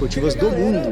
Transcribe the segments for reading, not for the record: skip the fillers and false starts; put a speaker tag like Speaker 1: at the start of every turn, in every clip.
Speaker 1: esportivas do mundo.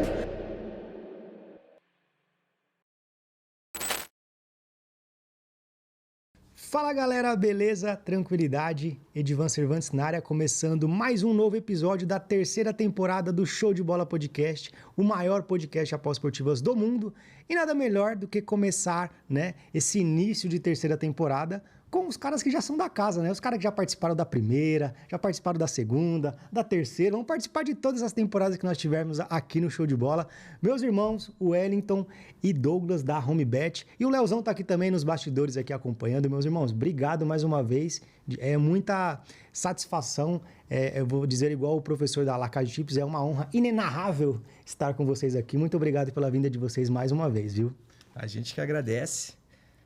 Speaker 1: Fala galera, beleza? Tranquilidade? Edivan Cervantes na área, começando mais um novo episódio da terceira temporada do Show de Bola Podcast, o maior podcast após esportivas do mundo. E nada melhor do que começar, né, esse início de terceira temporada com os caras que já são da casa, né? Os caras que já participaram da primeira, já participaram da segunda, da terceira, vão participar de todas as temporadas que nós tivemos aqui no Show de Bola. Meus irmãos, o Wellington e Douglas da HomeBet. E o Leozão tá aqui também nos bastidores aqui acompanhando. Meus irmãos, obrigado mais uma vez. É muita satisfação. Eu vou dizer igual o professor da La Casa de Chips, é uma honra inenarrável estar com vocês aqui. Muito obrigado pela vinda de vocês mais uma vez, viu?
Speaker 2: A gente que agradece.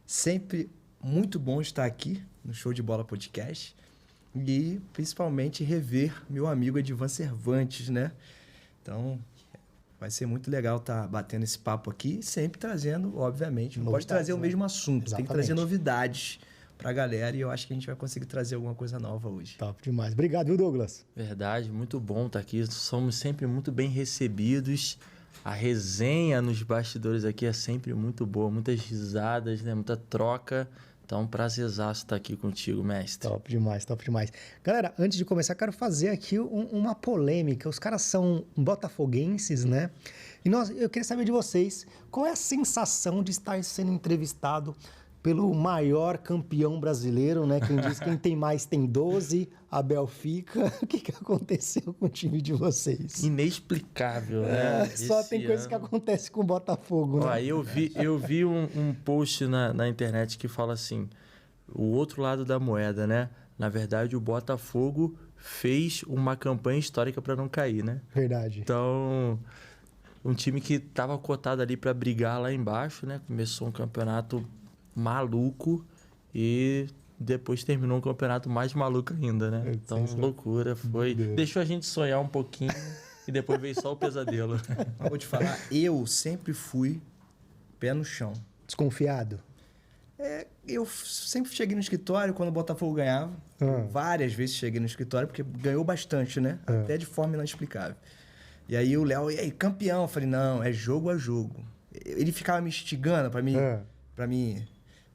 Speaker 2: Sempre muito bom estar aqui no Show de Bola Podcast e principalmente rever meu amigo Edivan Cervantes, né? Então, vai ser muito legal estar batendo esse papo aqui, sempre trazendo, obviamente, não pode trazer o mesmo assunto,
Speaker 1: Exatamente.
Speaker 2: tem que trazer novidades para a galera e eu acho que a gente vai conseguir trazer alguma coisa nova hoje.
Speaker 1: Top demais. Obrigado, viu, Douglas?
Speaker 3: Verdade, muito bom estar aqui. Somos sempre muito bem recebidos. A resenha nos bastidores aqui é sempre muito boa, muitas risadas, né? Muita troca. Então, prazerzaço estar aqui contigo, mestre.
Speaker 1: Top demais, top demais. Galera, antes de começar, quero fazer aqui uma polêmica. Os caras são botafoguenses, né? E eu queria saber de vocês, qual é a sensação de estar sendo entrevistado pelo maior campeão brasileiro, né? Quem diz quem tem mais tem 12, Abel fica. O que aconteceu com o time de vocês?
Speaker 3: Inexplicável, né?
Speaker 1: Só tem coisa que acontece com o Botafogo, né?
Speaker 3: Ó, eu vi um post na internet que fala assim, o outro lado da moeda, né? Na verdade, o Botafogo fez uma campanha histórica para não cair, né?
Speaker 1: Verdade.
Speaker 3: Então, um time que estava cotado ali para brigar lá embaixo, né? Começou um campeonato maluco e depois terminou um campeonato mais maluco ainda, né? Então, loucura foi. Deixou a gente sonhar um pouquinho e depois veio só o pesadelo.
Speaker 2: Mas vou te falar, eu sempre fui pé no chão.
Speaker 1: Desconfiado?
Speaker 2: Eu sempre cheguei no escritório quando o Botafogo ganhava. Várias vezes cheguei no escritório, porque ganhou bastante, né? Até de forma inexplicável. E aí o Léo, e aí, campeão? Eu falei, não, é jogo a jogo. Ele ficava me instigando pra mim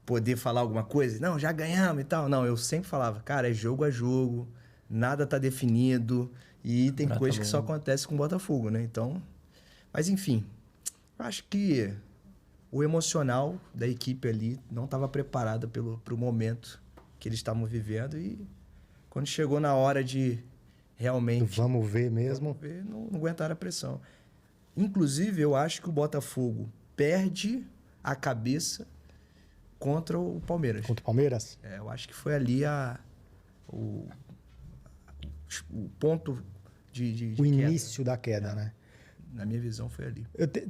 Speaker 2: poder falar alguma coisa. Não, já ganhamos e tal. Não, eu sempre falava, cara, é jogo a jogo, nada tá definido e tem coisas que só acontecem com o Botafogo, né? Então, mas enfim, eu acho que o emocional da equipe ali não estava preparada pro momento que eles estavam vivendo e quando chegou na hora de realmente...
Speaker 1: Vamos ver mesmo?
Speaker 2: Não aguentaram a pressão. Inclusive, eu acho que o Botafogo perde a cabeça contra o Palmeiras.
Speaker 1: Contra o Palmeiras?
Speaker 2: Eu acho que foi ali o ponto de
Speaker 1: o início da queda, né?
Speaker 2: Na minha visão, foi ali.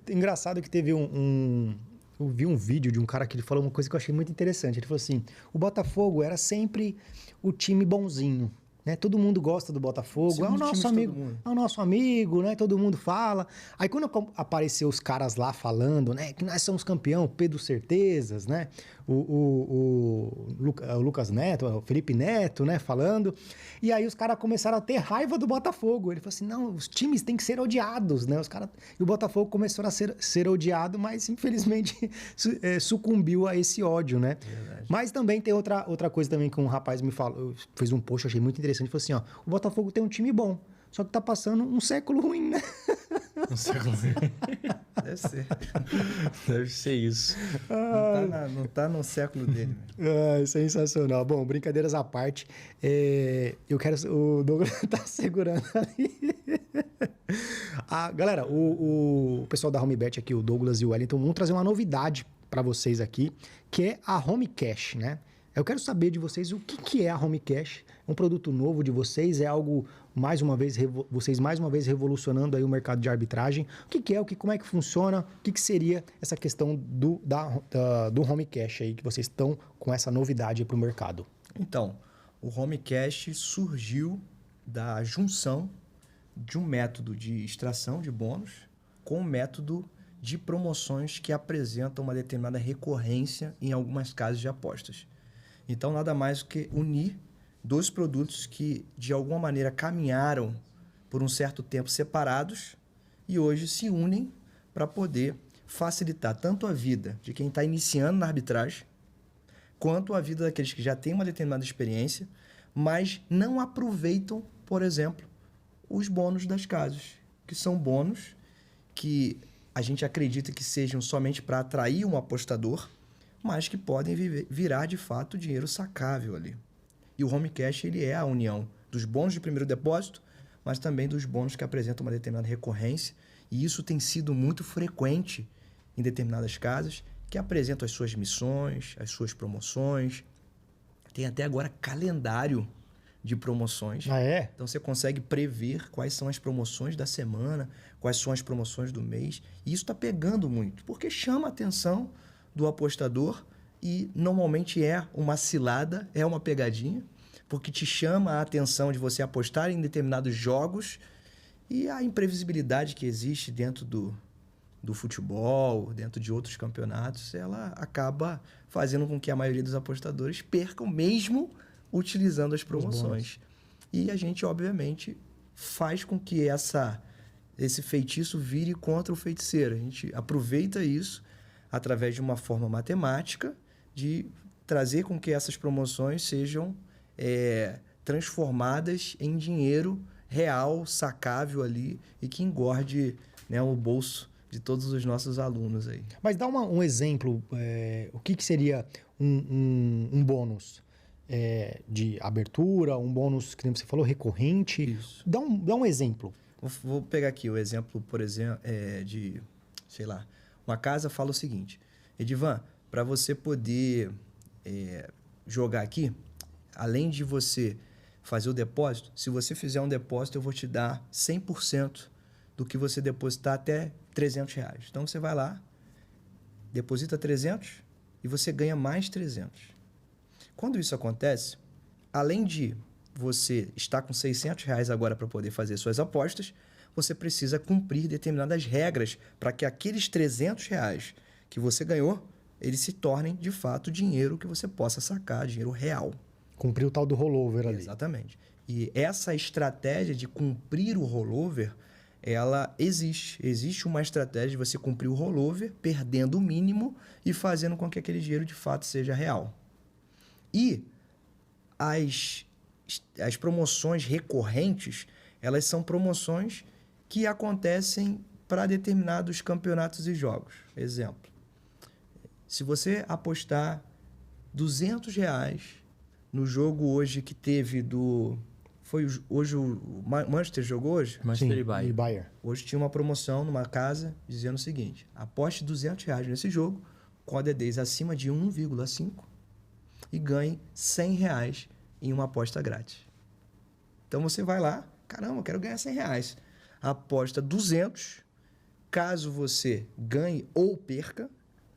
Speaker 1: Engraçado que teve eu vi um vídeo de um cara que ele falou uma coisa que eu achei muito interessante. Ele falou assim, o Botafogo era sempre o time bonzinho, né? Todo mundo gosta do Botafogo, é o nosso amigo, né? Todo mundo fala. Aí quando apareceu os caras lá falando, né? Que nós somos campeão, Pedro Certezas, né? O Lucas Neto, o Felipe Neto, né? Falando. E aí os caras começaram a ter raiva do Botafogo. Ele falou assim, não, os times têm que ser odiados, né? E o Botafogo começou a ser odiado, mas infelizmente sucumbiu a esse ódio, né?
Speaker 2: Verdade.
Speaker 1: Mas também tem outra coisa também que um rapaz me falou, fez um post, eu achei muito interessante, ele falou assim, ó, o Botafogo tem um time bom, só que tá passando um século ruim, né?
Speaker 3: Um século ruim.
Speaker 2: Deve ser.
Speaker 3: Deve ser isso.
Speaker 2: Não tá no século dele.
Speaker 1: Sensacional. Bom, brincadeiras à parte, o Douglas tá segurando ali. Galera, o pessoal da HomeBet aqui, o Douglas e o Wellington, vão trazer uma novidade para vocês aqui, que é a Home Cash, né? Eu quero saber de vocês o que é a Home Cash. É um produto novo de vocês? É algo, vocês mais uma vez revolucionando aí o mercado de arbitragem? O que é? Como é que funciona? O que seria essa questão do Home Cash aí, que vocês estão com essa novidade para o mercado?
Speaker 2: Então, o Home Cash surgiu da junção de um método de extração de bônus com um método de promoções que apresentam uma determinada recorrência em algumas casas de apostas. Então, nada mais do que unir dois produtos que, de alguma maneira, caminharam por um certo tempo separados e hoje se unem para poder facilitar tanto a vida de quem está iniciando na arbitragem, quanto a vida daqueles que já têm uma determinada experiência, mas não aproveitam, por exemplo, os bônus das casas, que são bônus que a gente acredita que sejam somente para atrair um apostador, mas que podem virar, de fato, dinheiro sacável ali. E o home cash ele é a união dos bônus de primeiro depósito, mas também dos bônus que apresentam uma determinada recorrência. E isso tem sido muito frequente em determinadas casas, que apresentam as suas missões, as suas promoções. Tem até agora calendário de promoções.
Speaker 1: Ah, é?
Speaker 2: Então você consegue prever quais são as promoções da semana, quais são as promoções do mês. E isso está pegando muito, porque chama a atenção do apostador e normalmente é uma cilada, é uma pegadinha, porque te chama a atenção de você apostar em determinados jogos e a imprevisibilidade que existe dentro do futebol, dentro de outros campeonatos, ela acaba fazendo com que a maioria dos apostadores percam mesmo utilizando as promoções. E a gente, obviamente, faz com que esse feitiço vire contra o feiticeiro. A gente aproveita isso através de uma forma matemática de trazer com que essas promoções sejam transformadas em dinheiro real, sacável ali e que engorde, né, o bolso de todos os nossos alunos aí.
Speaker 1: Mas dá um exemplo, o que seria um bônus de abertura, um bônus, que você falou, recorrente?
Speaker 2: Isso.
Speaker 1: Dá um exemplo.
Speaker 2: Vou pegar aqui o exemplo, por exemplo, de, sei lá, uma casa fala o seguinte: Edivan, para você poder jogar aqui, além de você fazer o depósito, se você fizer um depósito, eu vou te dar 100% do que você depositar até R$300. Então, você vai lá, deposita 300 e você ganha mais 300. Quando isso acontece, além de você estar com R$600 agora para poder fazer suas apostas, você precisa cumprir determinadas regras para que aqueles R$300 que você ganhou, eles se tornem, de fato, dinheiro que você possa sacar, dinheiro real.
Speaker 1: Cumprir o tal do rollover ali.
Speaker 2: Exatamente. E essa estratégia de cumprir o rollover, ela existe. Existe uma estratégia de você cumprir o rollover, perdendo o mínimo e fazendo com que aquele dinheiro, de fato, seja real. E as promoções recorrentes, elas são promoções que acontecem para determinados campeonatos e jogos. Exemplo, se você apostar R$200 no jogo hoje que teve hoje o Manchester jogou hoje?
Speaker 3: Manchester
Speaker 1: Sim,
Speaker 3: e
Speaker 1: Bayern.
Speaker 2: Hoje tinha uma promoção numa casa dizendo o seguinte: aposte R$200 nesse jogo, com a D10 acima de 1,5 e ganhe R$100 em uma aposta grátis. Então você vai lá, caramba, eu quero ganhar R$100. Aposta 200, caso você ganhe ou perca,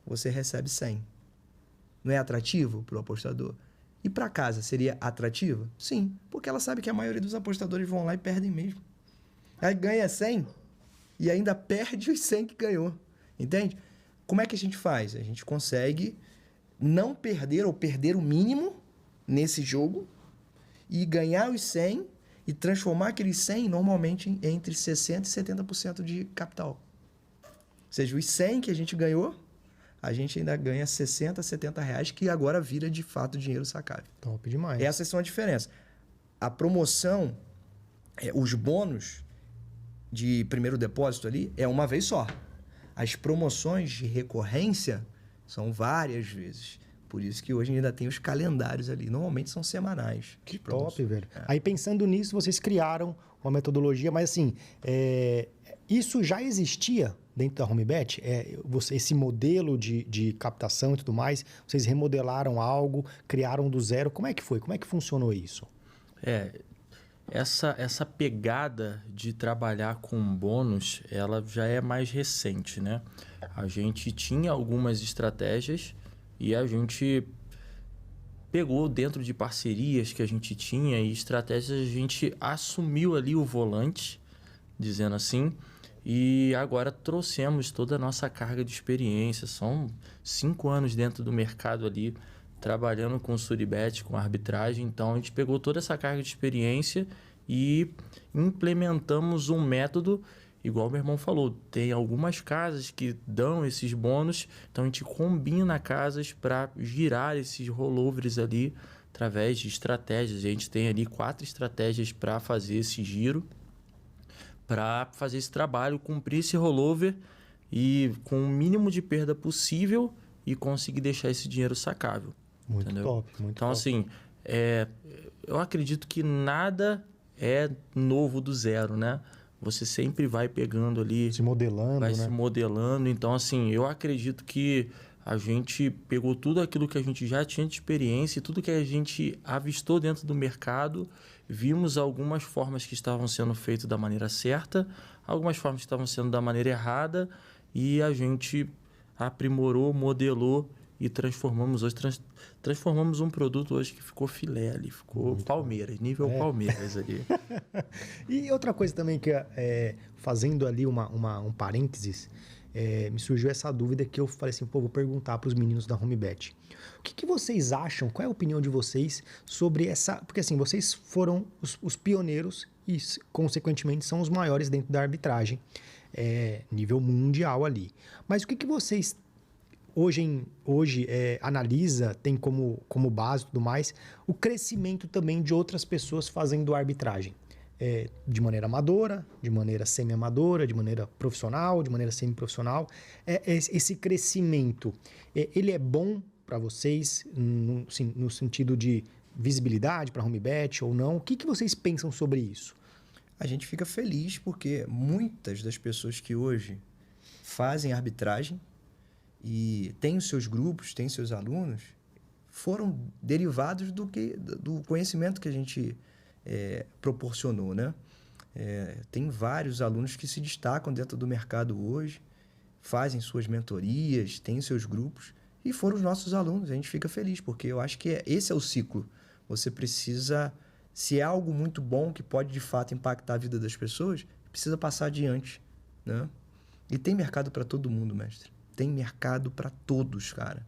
Speaker 2: você recebe 100. Não é atrativo para o apostador? E para casa, seria atrativo? Sim, porque ela sabe que a maioria dos apostadores vão lá e perdem mesmo. Aí ganha 100 e ainda perde os 100 que ganhou. Entende? Como é que a gente faz? A gente consegue não perder ou perder o mínimo nesse jogo e ganhar os 100 e transformar aqueles 100 normalmente entre 60% e 70% de capital. Ou seja, os 100 que a gente ganhou, a gente ainda ganha 60, R$70, que agora vira de fato dinheiro sacável.
Speaker 1: Top demais.
Speaker 2: Essas são a diferença. A promoção, os bônus de primeiro depósito ali é uma vez só. As promoções de recorrência são várias vezes. Por isso que hoje ainda tem os calendários ali. Normalmente são semanais.
Speaker 1: Que top, velho. Aí pensando nisso, vocês criaram uma metodologia, mas assim, isso já existia dentro da HomeBet? Esse modelo de captação e tudo mais, vocês remodelaram algo, criaram do zero. Como é que foi? Como é que funcionou isso?
Speaker 3: Essa pegada de trabalhar com bônus, ela já é mais recente, né? A gente tinha algumas estratégias e a gente pegou dentro de parcerias que a gente tinha e estratégias, a gente assumiu ali o volante, dizendo assim, e agora trouxemos toda a nossa carga de experiência. São 5 anos dentro do mercado ali, trabalhando com o Suribet, com a arbitragem. Então, a gente pegou toda essa carga de experiência e implementamos um método igual meu irmão falou, tem algumas casas que dão esses bônus, então a gente combina casas para girar esses rollovers ali através de estratégias. A gente tem ali 4 estratégias para fazer esse giro, para fazer esse trabalho, cumprir esse rollover e com o mínimo de perda possível e conseguir deixar esse dinheiro sacável.
Speaker 1: Muito
Speaker 3: entendeu?
Speaker 1: top, muito
Speaker 3: então,
Speaker 1: top.
Speaker 3: assim, eu acredito que nada é novo do zero, né? Você sempre vai pegando ali...
Speaker 1: Se modelando,
Speaker 3: vai
Speaker 1: né?
Speaker 3: se modelando. Então, assim, eu acredito que a gente pegou tudo aquilo que a gente já tinha de experiência, tudo que a gente avistou dentro do mercado, vimos algumas formas que estavam sendo feitas da maneira certa, algumas formas que estavam sendo da maneira errada, e a gente aprimorou, modelou e transformamos hoje. Transformamos um produto hoje que ficou filé ali, ficou muito Palmeiras, nível Palmeiras ali.
Speaker 1: E outra coisa também que, fazendo ali um parênteses, me surgiu essa dúvida que eu falei assim, vou perguntar para os meninos da HomeBet. O que vocês acham, qual é a opinião de vocês sobre essa... Porque assim, vocês foram os pioneiros e, consequentemente, são os maiores dentro da arbitragem, nível mundial ali. Mas o que vocês hoje analisa, tem como base e tudo mais, o crescimento também de outras pessoas fazendo arbitragem? De maneira amadora, de maneira semi-amadora, de maneira profissional, de maneira semi-profissional. Esse crescimento, ele é bom para vocês no sentido de visibilidade para a HomeBet ou não? O que vocês pensam sobre isso?
Speaker 2: A gente fica feliz porque muitas das pessoas que hoje fazem arbitragem e têm os seus grupos, têm seus alunos, foram derivados do conhecimento que a gente proporcionou, né? Tem vários alunos que se destacam dentro do mercado hoje, fazem suas mentorias, têm seus grupos e foram os nossos alunos. A gente fica feliz porque eu acho que esse é o ciclo. Você precisa, se é algo muito bom que pode de fato impactar a vida das pessoas, precisa passar adiante, né? E tem mercado para todo mundo, mestre. Tem mercado para todos, cara.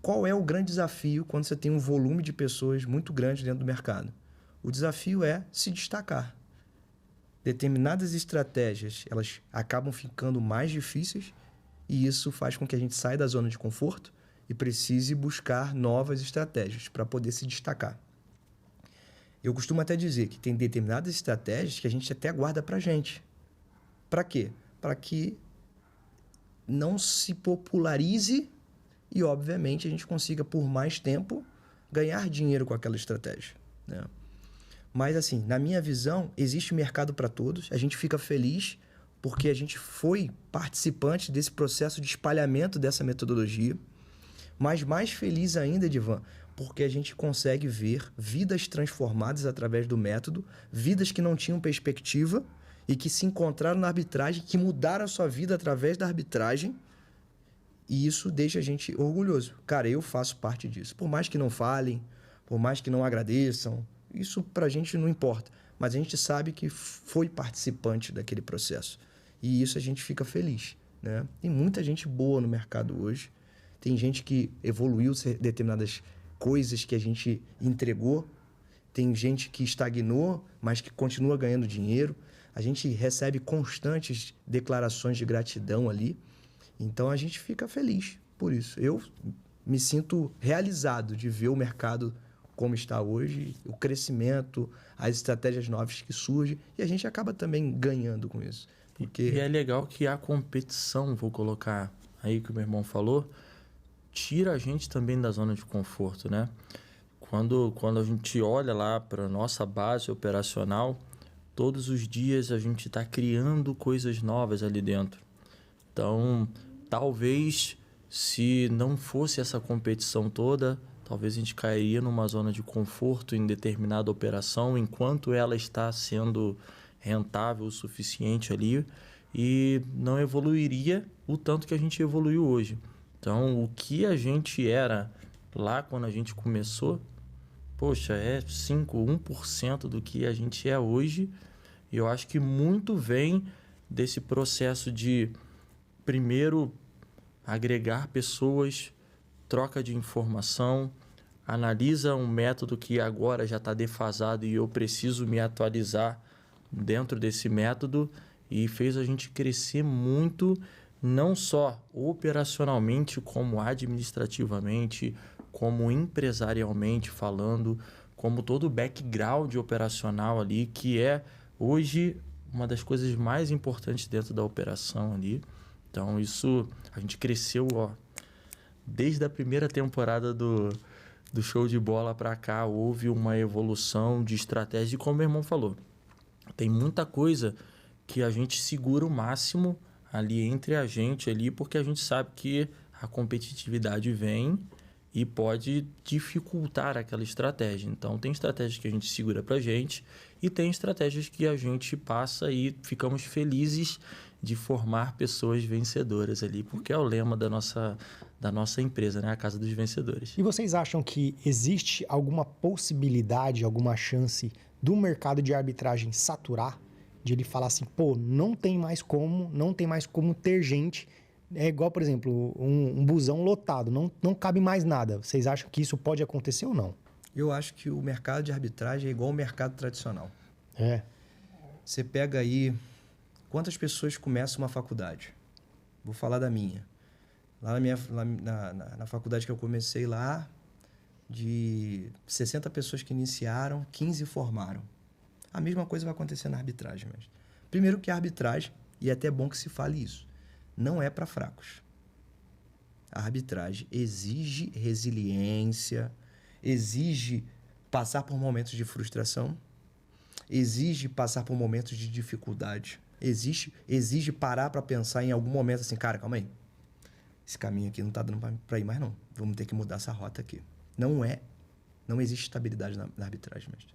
Speaker 2: Qual é o grande desafio quando você tem um volume de pessoas muito grande dentro do mercado? O desafio é se destacar. Determinadas estratégias, elas acabam ficando mais difíceis e isso faz com que a gente saia da zona de conforto e precise buscar novas estratégias para poder se destacar. Eu costumo até dizer que tem determinadas estratégias que a gente até guarda para a gente. Para quê? Para que não se popularize e, obviamente, a gente consiga, por mais tempo, ganhar dinheiro com aquela estratégia, né? Mas, assim, na minha visão, existe mercado para todos. A gente fica feliz porque a gente foi participante desse processo de espalhamento dessa metodologia. Mas mais feliz ainda, Divan, porque a gente consegue ver vidas transformadas através do método, vidas que não tinham perspectiva e que se encontraram na arbitragem, que mudaram a sua vida através da arbitragem. E isso deixa a gente orgulhoso. Cara, eu faço parte disso. Por mais que não falem, por mais que não agradeçam, isso pra gente não importa. Mas a gente sabe que foi participante daquele processo. E isso a gente fica feliz, né? Tem muita gente boa no mercado hoje. Tem gente que evoluiu determinadas coisas que a gente entregou. Tem gente que estagnou, mas que continua ganhando dinheiro. A gente recebe constantes declarações de gratidão ali. Então, a gente fica feliz por isso. Eu me sinto realizado de ver o mercado como está hoje, o crescimento, as estratégias novas que surgem, e a gente acaba também ganhando com isso. Porque...
Speaker 3: E é legal que a competição, vou colocar aí que o meu irmão falou, tira a gente também da zona de conforto, né? Quando a gente olha lá para a nossa base operacional, todos os dias a gente está criando coisas novas ali dentro. Então, talvez, se não fosse essa competição toda, talvez a gente cairia numa zona de conforto em determinada operação, enquanto ela está sendo rentável o suficiente ali, e não evoluiria o tanto que a gente evoluiu hoje. Então, o que a gente era lá quando a gente começou, poxa, é 1% do que a gente é hoje. E eu acho que muito vem desse processo de, primeiro, agregar pessoas, troca de informação, analisa um método que agora já está defasado e eu preciso me atualizar dentro desse método e fez a gente crescer muito, não só operacionalmente, como administrativamente, como empresarialmente falando, como todo o background operacional ali, que é hoje uma das coisas mais importantes dentro da operação ali. Então, isso, a gente cresceu, desde a primeira temporada do Show de Bola para cá, houve uma evolução de estratégia. E como o meu irmão falou, tem muita coisa que a gente segura o máximo ali entre a gente ali, porque a gente sabe que a competitividade vem e pode dificultar aquela estratégia. Então, tem estratégias que a gente segura para a gente e tem estratégias que a gente passa e ficamos felizes de formar pessoas vencedoras ali, porque é o lema da nossa empresa, né? A Casa dos Vencedores.
Speaker 1: E vocês acham que existe alguma possibilidade, alguma chance do mercado de arbitragem saturar? De ele falar assim, pô, não tem mais como ter gente. É igual, por exemplo, um busão lotado, não cabe mais nada. Vocês acham que isso pode acontecer ou não?
Speaker 2: Eu acho que o mercado de arbitragem é igual ao mercado tradicional.
Speaker 1: É.
Speaker 2: Você pega aí quantas pessoas começam uma faculdade. Vou falar da minha. Lá na faculdade que eu comecei lá, de 60 pessoas que iniciaram, 15 formaram. A mesma coisa vai acontecer na arbitragem. Mas primeiro que a arbitragem, e é até bom que se fale isso, não é para fracos. A arbitragem exige resiliência, exige passar por momentos de frustração, exige passar por momentos de dificuldade, exige parar para pensar em algum momento assim, cara, calma aí, esse caminho aqui não tá dando para ir mais não, vamos ter que mudar essa rota aqui. Não existe estabilidade na arbitragem, mestre.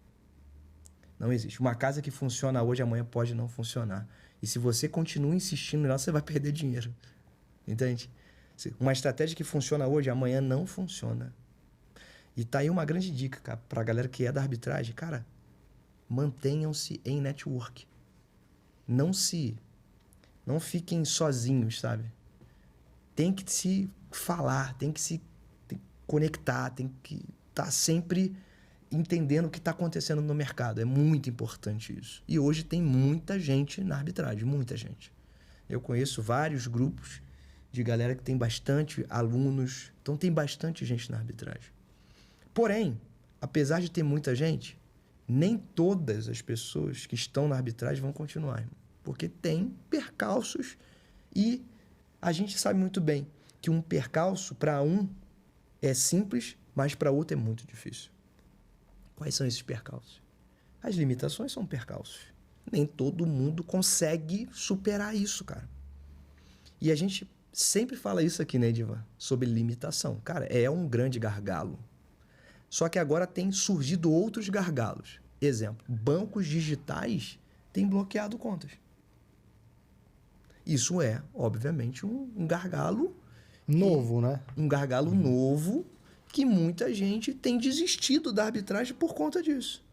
Speaker 2: Não existe. Uma casa que funciona hoje, amanhã pode não funcionar. E se você continua insistindo nela, você vai perder dinheiro. Entende? Uma estratégia que funciona hoje, amanhã não funciona. E tá aí uma grande dica, cara, pra galera que é da arbitragem. Cara, mantenham-se em network. Não fiquem sozinhos, sabe? Tem que se falar, tem que se conectar, tem que estar sempre entendendo o que está acontecendo no mercado. É muito importante isso. E hoje tem muita gente na arbitragem, muita gente. Eu conheço vários grupos de galera que tem bastante alunos, então tem bastante gente na arbitragem. Porém, apesar de ter muita gente, nem todas as pessoas que estão na arbitragem vão continuar, irmão, porque tem percalços e a gente sabe muito bem que um percalço para um é simples, mas para outro é muito difícil. Quais são esses percalços? As limitações são percalços. Nem todo mundo consegue superar isso, cara. E a gente sempre fala isso aqui, né, Edivan? Sobre limitação. Cara, é um grande gargalo. Só que agora tem surgido outros gargalos. Exemplo, bancos digitais têm bloqueado contas. Isso é, obviamente, um gargalo...
Speaker 1: Novo, né?
Speaker 2: Um gargalo novo que muita gente tem desistido da arbitragem por conta disso.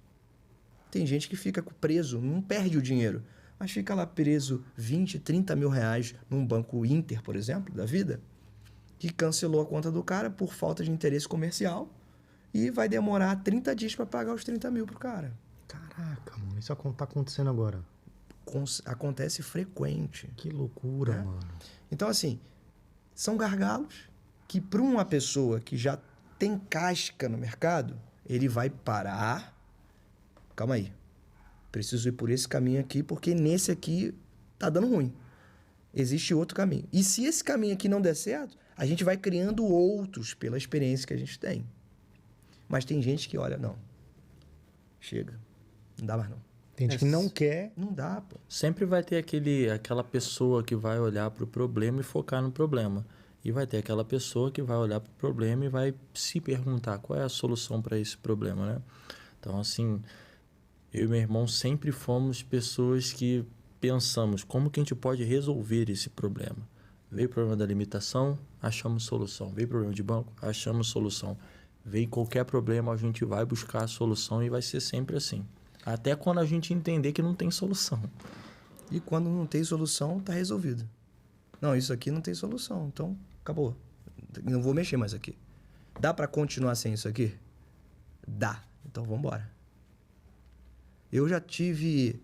Speaker 2: Tem gente que fica preso, não perde o dinheiro, mas fica lá preso 20, 30 mil reais num banco Inter, por exemplo, da vida, que cancelou a conta do cara por falta de interesse comercial e vai demorar 30 dias para pagar os 30 mil pro cara.
Speaker 1: Caraca, mano, isso tá acontecendo agora.
Speaker 2: Acontece frequente.
Speaker 1: Que loucura, mano.
Speaker 2: Então, assim, são gargalos que para uma pessoa que já tem casca no mercado, ele vai parar. Calma aí. Preciso ir por esse caminho aqui, porque nesse aqui tá dando ruim. Existe outro caminho. E se esse caminho aqui não der certo, a gente vai criando outros pela experiência que a gente tem. Mas tem gente que olha, não. Chega. Não dá mais não.
Speaker 1: Tem gente que não quer.
Speaker 2: Não dá, pô.
Speaker 3: Sempre vai ter aquela pessoa que vai olhar para o problema e focar no problema. E vai ter aquela pessoa que vai olhar para o problema e vai se perguntar qual é a solução para esse problema, né? Então, assim, eu e meu irmão sempre fomos pessoas que pensamos como que a gente pode resolver esse problema. Veio o problema da limitação, achamos solução. Veio o problema de banco, achamos solução. Veio qualquer problema, a gente vai buscar a solução e vai ser sempre assim. Até quando a gente entender que não tem solução.
Speaker 2: E quando não tem solução, tá resolvido. Não, isso aqui não tem solução, então acabou. Não vou mexer mais aqui. Dá para continuar sem isso aqui? Dá. Então vamos embora. Eu já tive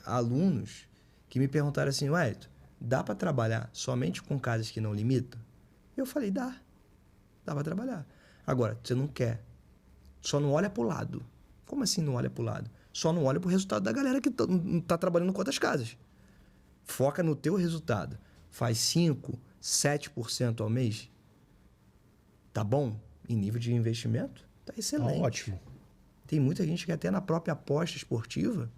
Speaker 2: alunos que me perguntaram assim, Wellington, dá para trabalhar somente com casas que não limitam? Eu falei, dá para trabalhar. Agora, você não quer, só não olha pro lado. Como assim não olha pro lado? Só não olha pro resultado da galera que tá trabalhando com outras casas. Foca no teu resultado. Faz 5%, 7% ao mês. Tá bom? Em nível de investimento, tá excelente.
Speaker 1: Ótimo.
Speaker 2: Tem muita gente que até na própria aposta esportiva,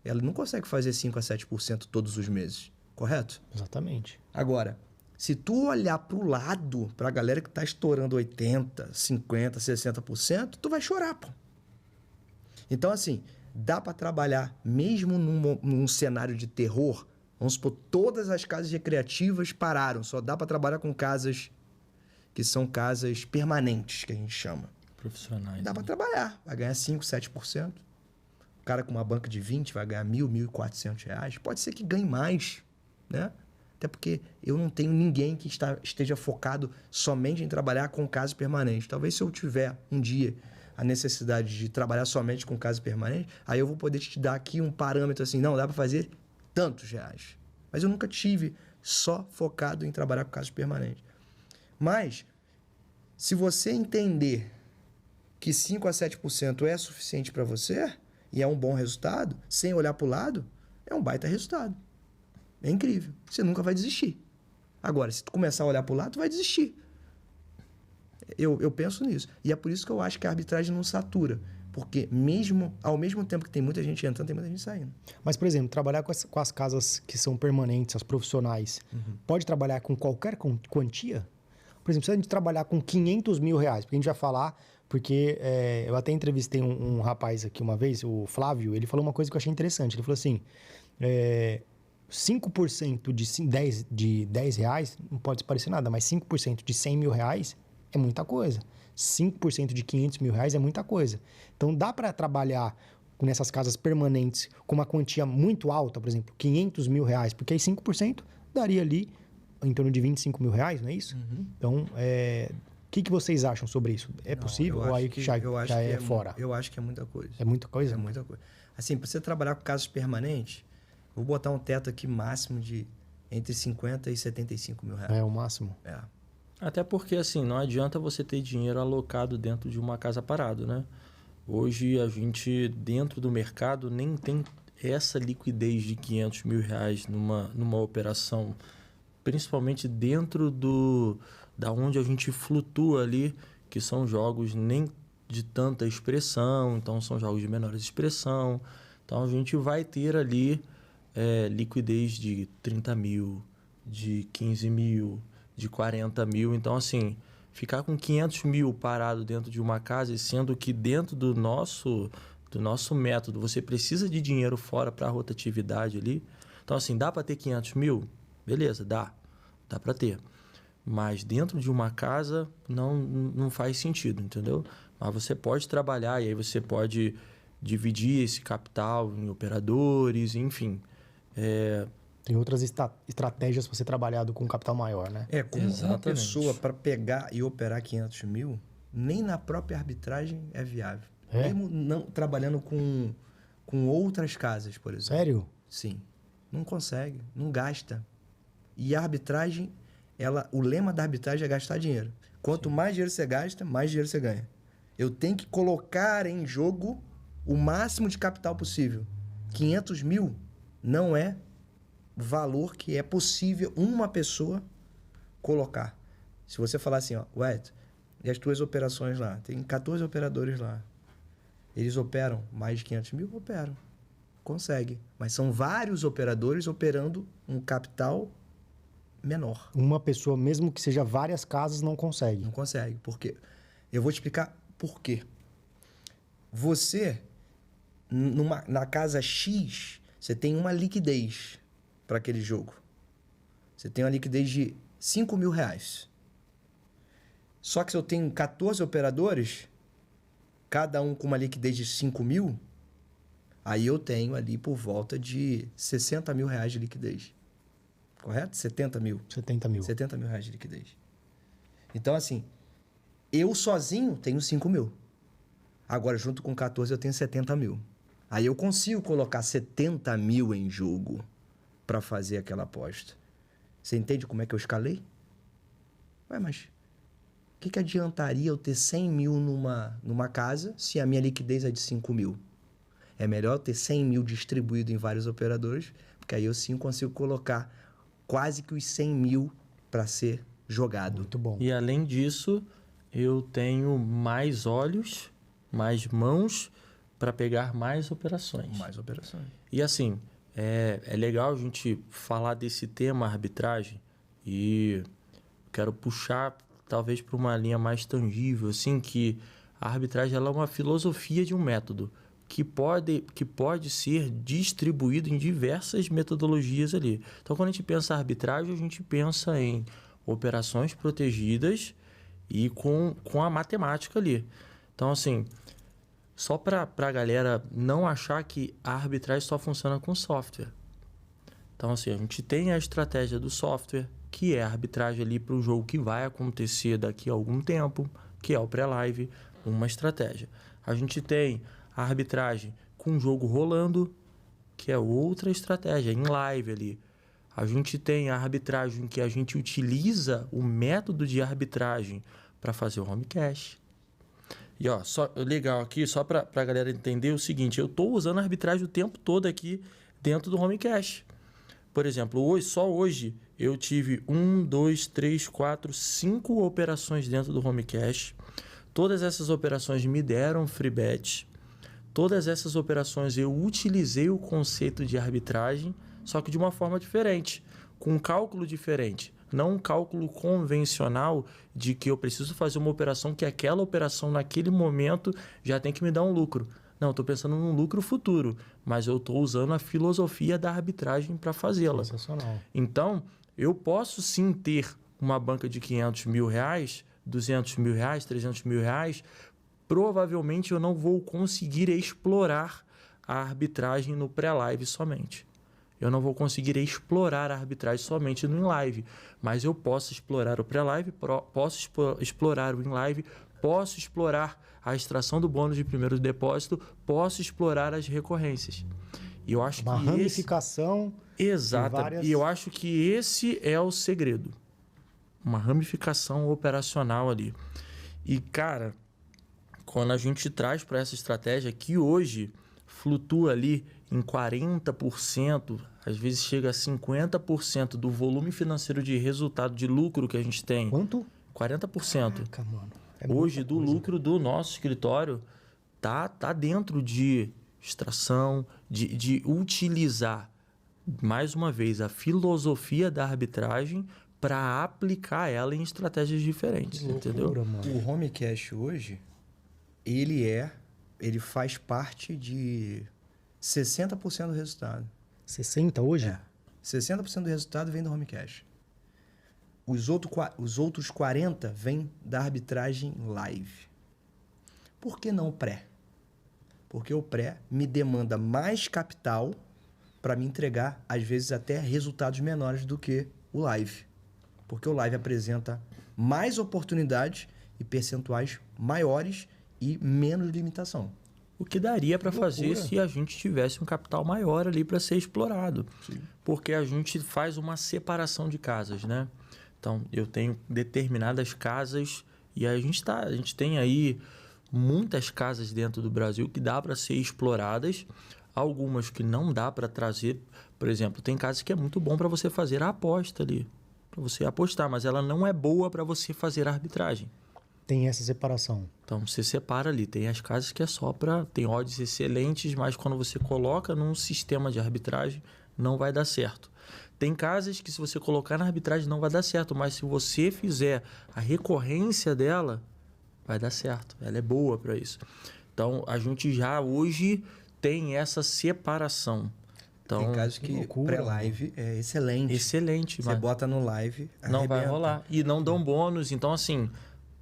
Speaker 2: ela não consegue fazer 5% a 7% todos os meses. Correto?
Speaker 1: Exatamente.
Speaker 2: Agora, se tu olhar pro lado, pra galera que tá estourando 80%, 50%, 60%, tu vai chorar, pô. Então, assim, dá para trabalhar mesmo num cenário de terror. Vamos supor, todas as casas recreativas pararam. Só dá para trabalhar com casas que são casas permanentes, que a gente chama.
Speaker 3: Profissionais.
Speaker 2: Dá para trabalhar. Vai ganhar 5%, 7%. O cara com uma banca de 20 vai ganhar R$1.000, R$1.400. Pode ser que ganhe mais, né? Até porque eu não tenho ninguém que esteja focado somente em trabalhar com casas permanentes. Talvez se eu tiver um dia a necessidade de trabalhar somente com casas permanentes, aí eu vou poder te dar aqui um parâmetro assim, não, dá para fazer tantos reais. Mas eu nunca tive só focado em trabalhar com casas permanentes. Mas, se você entender que 5% a 7% é suficiente para você, e é um bom resultado, sem olhar para o lado, é um baita resultado. É incrível. Você nunca vai desistir. Agora, se tu começar a olhar para o lado, tu vai desistir. Eu penso nisso. E é por isso que eu acho que a arbitragem não satura. Porque ao mesmo tempo que tem muita gente entrando, tem muita gente saindo.
Speaker 1: Mas, por exemplo, trabalhar com as casas que são permanentes, as profissionais, pode trabalhar com qualquer quantia? Por exemplo, se a gente trabalhar com R$500 mil, porque a gente vai falar, porque eu até entrevistei um rapaz aqui uma vez, o Flávio, ele falou uma coisa que eu achei interessante. Ele falou assim, 5% de 10 reais não pode parecer nada, mas 5% de 100 mil reais é muita coisa. 5% de 500 mil reais é muita coisa. Então, dá para trabalhar nessas casas permanentes com uma quantia muito alta, por exemplo, 500 mil reais, porque aí 5% daria ali em torno de 25 mil reais, não é isso? Então, o que vocês acham sobre isso? É possível ou aí já é fora?
Speaker 2: Eu acho que é muita coisa.
Speaker 1: É muita coisa?
Speaker 2: É muita coisa. Assim, para você trabalhar com casas permanentes, vou botar um teto aqui máximo de entre 50 e 75 mil reais.
Speaker 1: É o máximo?
Speaker 2: É.
Speaker 3: Até porque, assim, não adianta você ter dinheiro alocado dentro de uma casa parada, né? Hoje, a gente, dentro do mercado, nem tem essa liquidez de 500 mil reais numa operação, principalmente dentro da onde a gente flutua ali, que são jogos nem de tanta expressão, então são jogos de menor expressão. Então, a gente vai ter ali liquidez de 30 mil, de 15 mil, de 40 mil. Então, assim, ficar com 500 mil parado dentro de uma casa, e sendo que dentro do nosso método você precisa de dinheiro fora para a rotatividade ali. Então, assim, dá para ter 500 mil? Beleza, dá para ter. Mas dentro de uma casa não faz sentido, entendeu? Mas você pode trabalhar e aí você pode dividir esse capital em operadores, enfim.
Speaker 1: Tem outras estratégias para você trabalhar com capital maior, né?
Speaker 2: Com uma pessoa para pegar e operar 500 mil, nem na própria arbitragem é viável. Mesmo não trabalhando com outras casas, por exemplo.
Speaker 1: Sério?
Speaker 2: Sim. Não consegue, não gasta. E a arbitragem, o lema da arbitragem é gastar dinheiro. Quanto mais dinheiro você gasta, mais dinheiro você ganha. Eu tenho que colocar em jogo o máximo de capital possível. 500 mil não é valor que é possível uma pessoa colocar. Se você falar assim, Wellington, e as tuas operações lá? Tem 14 operadores lá. Eles operam mais de 500 mil? Operam. Consegue. Mas são vários operadores operando um capital menor.
Speaker 1: Uma pessoa, mesmo que seja várias casas, não consegue.
Speaker 2: Não consegue. Por quê? Eu vou te explicar por quê. Você, na casa X, você tem uma liquidez para aquele jogo. Você tem uma liquidez de 5 mil reais. Só que se eu tenho 14 operadores, cada um com uma liquidez de 5 mil, aí eu tenho ali por volta de 60 mil reais de liquidez. Correto? 70 mil.
Speaker 1: 70 mil.
Speaker 2: 70 mil reais de liquidez. Então, assim, eu sozinho tenho 5 mil. Agora, junto com 14, eu tenho 70 mil. Aí eu consigo colocar 70 mil em jogo. para fazer aquela aposta. Você entende como é que eu escalei? Ué, mas o que adiantaria eu ter 100 mil numa casa se a minha liquidez é de 5 mil? É melhor eu ter 100 mil distribuído em vários operadores, porque aí eu sim consigo colocar quase que os 100 mil para ser jogado.
Speaker 1: Muito bom.
Speaker 3: E além disso, eu tenho mais olhos, mais mãos para pegar mais operações.
Speaker 2: Mais operações.
Speaker 3: E assim, é legal a gente falar desse tema arbitragem e quero puxar talvez para uma linha mais tangível, assim, que a arbitragem ela é uma filosofia de um método que pode ser distribuído em diversas metodologias ali. Então, quando a gente pensa em arbitragem, a gente pensa em operações protegidas e com a matemática ali. Então, assim, só para a galera não achar que a arbitragem só funciona com software. Então, assim, a gente tem a estratégia do software, que é a arbitragem ali para o jogo que vai acontecer daqui a algum tempo, que é o pré-live, uma estratégia. A gente tem a arbitragem com o jogo rolando, que é outra estratégia, em live ali. A gente tem a arbitragem que a gente utiliza o método de arbitragem para fazer o home cash. E ó, só legal aqui, só para a galera entender o seguinte, eu estou usando a arbitragem o tempo todo aqui dentro do home cash. Por exemplo, só hoje eu tive 1, 2, 3, 4, 5 operações dentro do home cash. Todas essas operações me deram free bet. Todas essas operações eu utilizei o conceito de arbitragem, só que de uma forma diferente, com um cálculo diferente. Não um cálculo convencional de que eu preciso fazer uma operação que aquela operação naquele momento já tem que me dar um lucro. Não, estou pensando num lucro futuro, mas eu estou usando a filosofia da arbitragem para fazê-la.
Speaker 1: Sensacional.
Speaker 3: Então, eu posso sim ter uma banca de 500 mil reais, 200 mil reais, 300 mil reais. Provavelmente eu não vou conseguir explorar a arbitragem no pré-live somente. Eu não vou conseguir explorar a arbitragem somente no in-live, mas eu posso explorar o pré-live, posso explorar o in-live, posso explorar a extração do bônus de primeiro depósito, posso explorar as recorrências. E eu acho
Speaker 1: uma ramificação.
Speaker 3: Exato.
Speaker 1: Várias...
Speaker 3: E eu acho que esse é o segredo. Uma ramificação operacional ali. E, cara, quando a gente traz para essa estratégia que hoje flutua ali em 40%, às vezes chega a 50% do volume financeiro de resultado de lucro que a gente tem.
Speaker 1: Quanto?
Speaker 3: 40%.
Speaker 1: Caraca, mano.
Speaker 3: Hoje, do lucro do nosso escritório, tá dentro de extração, de utilizar, mais uma vez, a filosofia da arbitragem para aplicar ela em estratégias diferentes, entendeu?
Speaker 1: Mano.
Speaker 2: O home cash hoje, ele faz parte de 60% do resultado.
Speaker 1: 60 hoje?
Speaker 2: 60% do resultado vem do home cash. Os outros 40% vêm da arbitragem live. Por que não o pré? Porque o pré me demanda mais capital para me entregar, às vezes, até resultados menores do que o live. Porque o live apresenta mais oportunidades e percentuais maiores e menos limitação.
Speaker 3: O que daria para fazer se a gente tivesse um capital maior ali para ser explorado.
Speaker 2: Sim.
Speaker 3: Porque a gente faz uma separação de casas, né? Então, eu tenho determinadas casas e a gente tem aí muitas casas dentro do Brasil que dá para ser exploradas, algumas que não dá para trazer. Por exemplo, tem casas que é muito bom para você fazer a aposta ali, para você apostar, mas ela não é boa para você fazer a arbitragem.
Speaker 1: Tem essa separação.
Speaker 3: Então, você separa ali. Tem as casas que é só para... Tem odds excelentes, mas quando você coloca num sistema de arbitragem, não vai dar certo. Tem casas que se você colocar na arbitragem não vai dar certo, mas se você fizer a recorrência dela, vai dar certo. Ela é boa para isso. Então, a gente já hoje tem essa separação. Então,
Speaker 2: tem casos que pré-live é excelente.
Speaker 3: Excelente.
Speaker 2: Você bota no live,
Speaker 3: não
Speaker 2: arrebenta.
Speaker 3: vai rolar. E não dão bônus. Então, assim,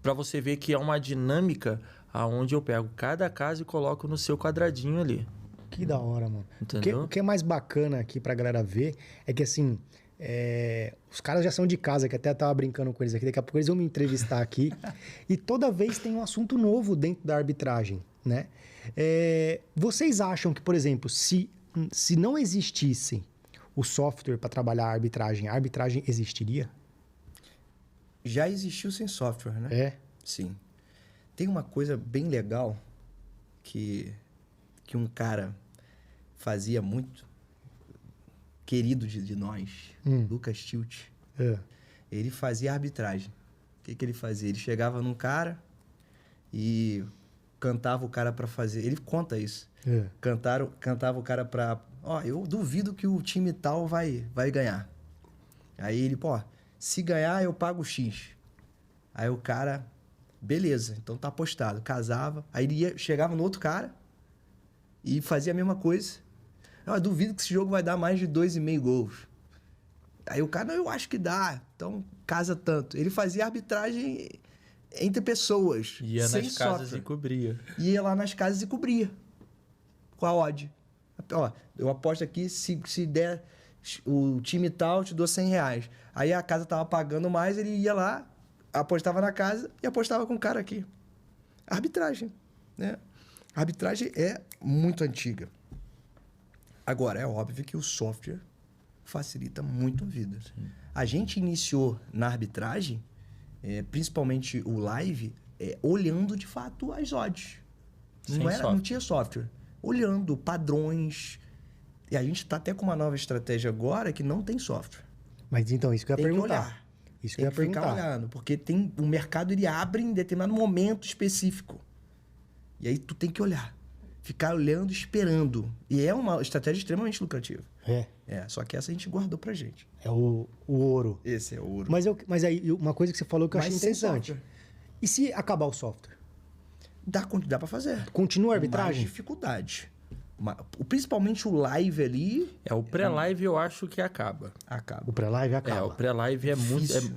Speaker 3: para você ver que é uma dinâmica aonde eu pego cada casa e coloco no seu quadradinho ali.
Speaker 1: Que da hora, mano.
Speaker 3: Entendeu?
Speaker 1: O que é mais bacana aqui pra galera ver é que, assim, os caras já são de casa, que até tava brincando com eles aqui, daqui a pouco eles vão me entrevistar aqui. E toda vez tem um assunto novo dentro da arbitragem, né? Vocês acham que, por exemplo, se não existissem o software para trabalhar a arbitragem existiria?
Speaker 2: Já existiu sem software, né?
Speaker 1: É?
Speaker 2: Sim. Tem uma coisa bem legal que um cara fazia muito, querido de nós, Lucas Tilt.
Speaker 1: É.
Speaker 2: Ele fazia arbitragem. O que ele fazia? Ele chegava num cara e cantava o cara para fazer. Ele conta isso.
Speaker 1: É.
Speaker 2: Cantava o cara para... Ó, eu duvido que o time tal vai ganhar. Aí ele, pô, se ganhar eu pago X. Aí o cara, beleza, então tá apostado. Casava. Aí ele chegava no outro cara e fazia a mesma coisa. Eu duvido que esse jogo vai dar mais de 2,5 gols. Aí o cara, não, eu acho que dá. Então, casa tanto. Ele fazia arbitragem entre pessoas.
Speaker 3: Ia
Speaker 2: sem
Speaker 3: nas casas
Speaker 2: software.
Speaker 3: e cobria.
Speaker 2: Ia lá nas casas e cobria. Com a odd. Ó, eu aposto aqui, se der o time tal, eu te dou 100 reais. Aí a casa tava pagando mais, ele ia lá, apostava na casa e apostava com o cara aqui. Arbitragem, né? A arbitragem é muito antiga. Agora, é óbvio que o software facilita muito a vida. Sim. A gente iniciou na arbitragem, principalmente o live, olhando de fato as odds. Não tinha software. Olhando padrões. E a gente está até com uma nova estratégia agora que não tem software.
Speaker 1: Mas então, isso que eu ia perguntar.
Speaker 2: Tem que olhar.
Speaker 1: Isso que eu ia perguntar.
Speaker 2: Ficar olhando, porque o mercado ele abre em determinado momento específico. E aí tu tem que olhar. Ficar olhando, esperando. E é uma estratégia extremamente lucrativa. Só que essa a gente guardou pra gente.
Speaker 1: É o ouro.
Speaker 2: Esse é o ouro.
Speaker 1: Mas aí, uma coisa que você falou que eu achei interessante. E se acabar o software?
Speaker 2: Dá pra fazer.
Speaker 1: Continua a arbitragem?
Speaker 2: Mais dificuldade. Principalmente o live ali...
Speaker 3: O pré-live eu acho que acaba.
Speaker 1: O pré-live acaba.
Speaker 3: O pré-live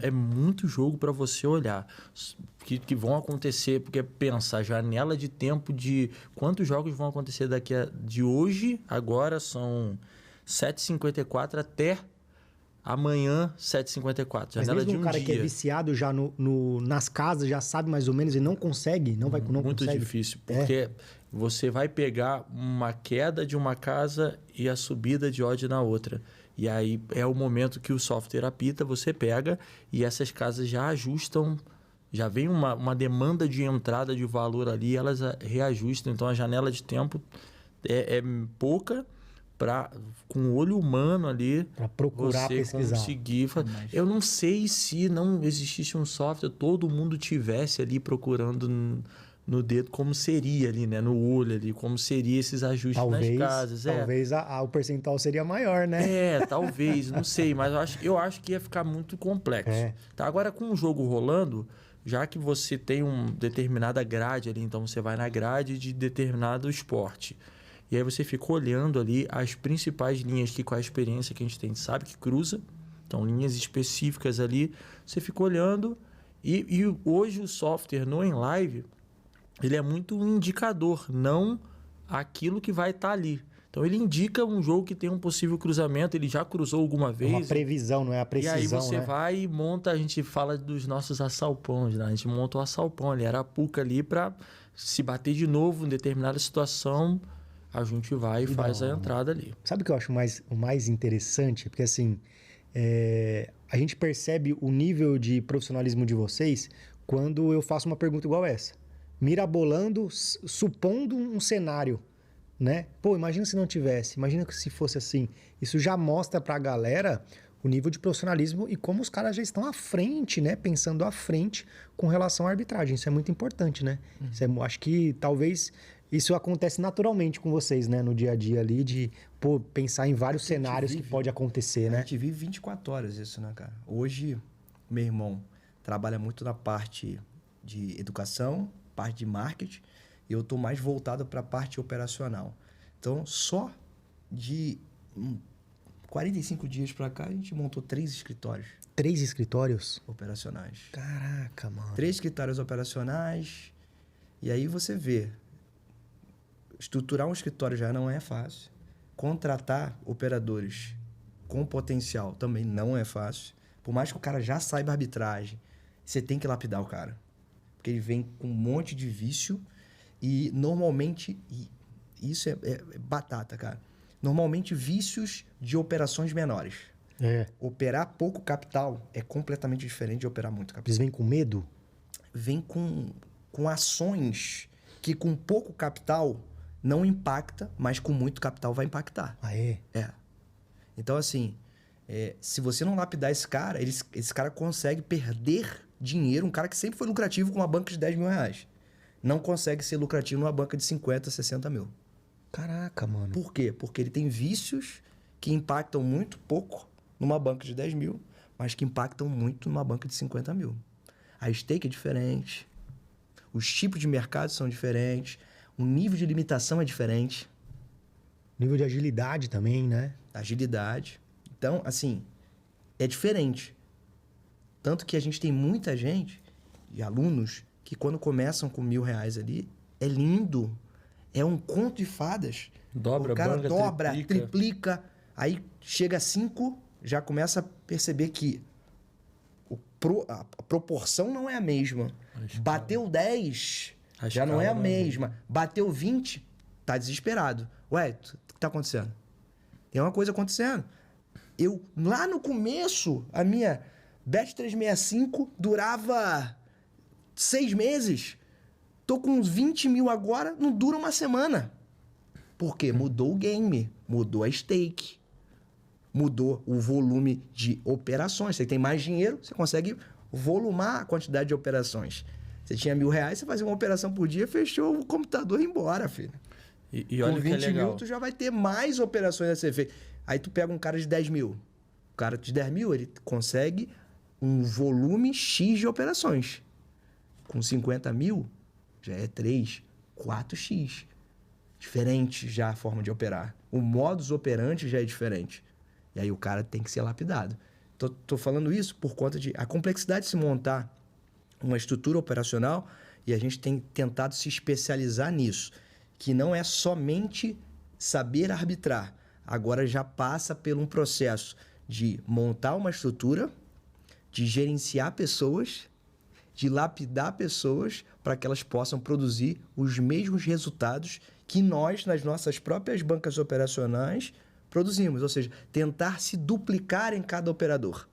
Speaker 3: é muito jogo para você olhar. Que vão acontecer, porque pensa, a janela de tempo de quantos jogos vão acontecer de hoje, agora são 7h54 até amanhã, 7h54.
Speaker 1: Mas
Speaker 3: janela
Speaker 1: mesmo
Speaker 3: de um
Speaker 1: cara
Speaker 3: dia.
Speaker 1: Que é viciado já nas casas, já sabe mais ou menos e não consegue, não
Speaker 3: muito
Speaker 1: consegue.
Speaker 3: Difícil, porque você vai pegar uma queda de uma casa e a subida de odd na outra. E aí é o momento que o software apita, você pega e essas casas já ajustam, já vem uma demanda de entrada de valor ali, elas reajustam. Então a janela de tempo é pouca para com o olho humano ali
Speaker 1: para procurar
Speaker 3: você
Speaker 1: pesquisar.
Speaker 3: Conseguir. Eu não sei se não existisse um software, todo mundo tivesse ali procurando no dedo como seria ali, né? No olho ali, como seria esses ajustes nas casas.
Speaker 1: Talvez o percentual seria maior, né?
Speaker 3: Talvez, não sei, mas eu acho que ia ficar muito complexo. Tá? Agora, com o jogo rolando, já que você tem uma determinada grade ali, então você vai na grade de determinado esporte. E aí você fica olhando ali as principais linhas que com a experiência que a gente tem, sabe que cruza. Então, linhas específicas ali, você fica olhando. E hoje o software no Enlive, ele é muito um indicador, não aquilo que vai estar ali. Então, ele indica um jogo que tem um possível cruzamento, ele já cruzou alguma vez.
Speaker 1: É uma previsão, não é a precisão,
Speaker 3: E aí você
Speaker 1: né?
Speaker 3: vai e monta, a gente fala dos nossos assalpões, né? A gente monta o assalpão ali, arapuca ali para se bater de novo em determinada situação, a gente vai e faz a entrada ali.
Speaker 1: Sabe o que eu acho o mais interessante? Porque assim, a gente percebe o nível de profissionalismo de vocês quando eu faço uma pergunta igual essa. Mirabolando, supondo um cenário, né? Pô, imagina se não tivesse, imagina se fosse assim. Isso já mostra pra galera o nível de profissionalismo e como os caras já estão à frente, né? Pensando à frente com relação à arbitragem. Isso é muito importante, né? Acho que talvez isso acontece naturalmente com vocês, né? No dia a dia ali, de pensar em vários cenários que pode acontecer, né?
Speaker 2: A gente vive 24 horas isso, né, cara? Hoje, meu irmão trabalha muito na parte de educação, parte de marketing, e eu estou mais voltado para a parte operacional. Então, só de 45 dias para cá, a gente montou 3 escritórios.
Speaker 1: 3 escritórios?
Speaker 2: Operacionais.
Speaker 1: Caraca, mano.
Speaker 2: 3 escritórios operacionais. E aí você vê, estruturar um escritório já não é fácil. Contratar operadores com potencial também não é fácil. Por mais que o cara já saiba arbitragem, você tem que lapidar o cara. Porque ele vem com um monte de vício e normalmente... isso é batata, cara. normalmente vícios de operações menores. Operar pouco capital é completamente diferente de operar muito capital.
Speaker 1: Eles vêm com medo?
Speaker 2: Vem com ações que com pouco capital não impacta, mas com muito capital vai impactar.
Speaker 1: Ah, é?
Speaker 2: É. Então, assim, se você não lapidar esse cara, esse cara consegue perder dinheiro. Um cara que sempre foi lucrativo com uma banca de 10 mil reais. Não consegue ser lucrativo numa banca de 50, 60 mil.
Speaker 1: Caraca, mano.
Speaker 2: Por quê? Porque ele tem vícios que impactam muito pouco numa banca de 10 mil, mas que impactam muito numa banca de 50 mil. A stake é diferente, os tipos de mercado são diferentes, o nível de limitação é diferente.
Speaker 1: Nível de agilidade também, né?
Speaker 2: Agilidade. Então, assim, é diferente. Tanto que a gente tem muita gente, e alunos, que quando começam com R$1.000 ali, é lindo. É um conto de fadas.
Speaker 3: Dobra,
Speaker 2: o cara
Speaker 3: banca,
Speaker 2: dobra, triplica. Aí chega a 5, já começa a perceber que a proporção não é a mesma. Bateu 10, já não é a mesma. Bateu 20, tá desesperado. Ué, o que tá acontecendo? Tem uma coisa acontecendo. Lá no começo, a minha Bet365 durava 6 meses. Tô com uns 20 mil agora, não dura uma semana. Por quê? Mudou o game, mudou a stake, mudou o volume de operações. Você tem mais dinheiro, você consegue volumar a quantidade de operações. Você tinha R$1.000, você fazia uma operação por dia, fechou o computador e ia embora, filho.
Speaker 3: E olha
Speaker 2: com 20
Speaker 3: que é legal.
Speaker 2: mil, tu já vai ter mais operações a ser feitas. Aí tu pega um cara de 10 mil. O cara de 10 mil, ele consegue um volume X de operações. Com 50 mil, já é 3, 4X. Diferente já a forma de operar. O modus operandi já é diferente. E aí o cara tem que ser lapidado. Tô falando isso por conta de a complexidade de se montar uma estrutura operacional, e a gente tem tentado se especializar nisso, que não é somente saber arbitrar. Agora já passa por um processo de montar uma estrutura, de gerenciar pessoas, de lapidar pessoas para que elas possam produzir os mesmos resultados que nós, nas nossas próprias bancas operacionais, produzimos. Ou seja, tentar se duplicar em cada operador.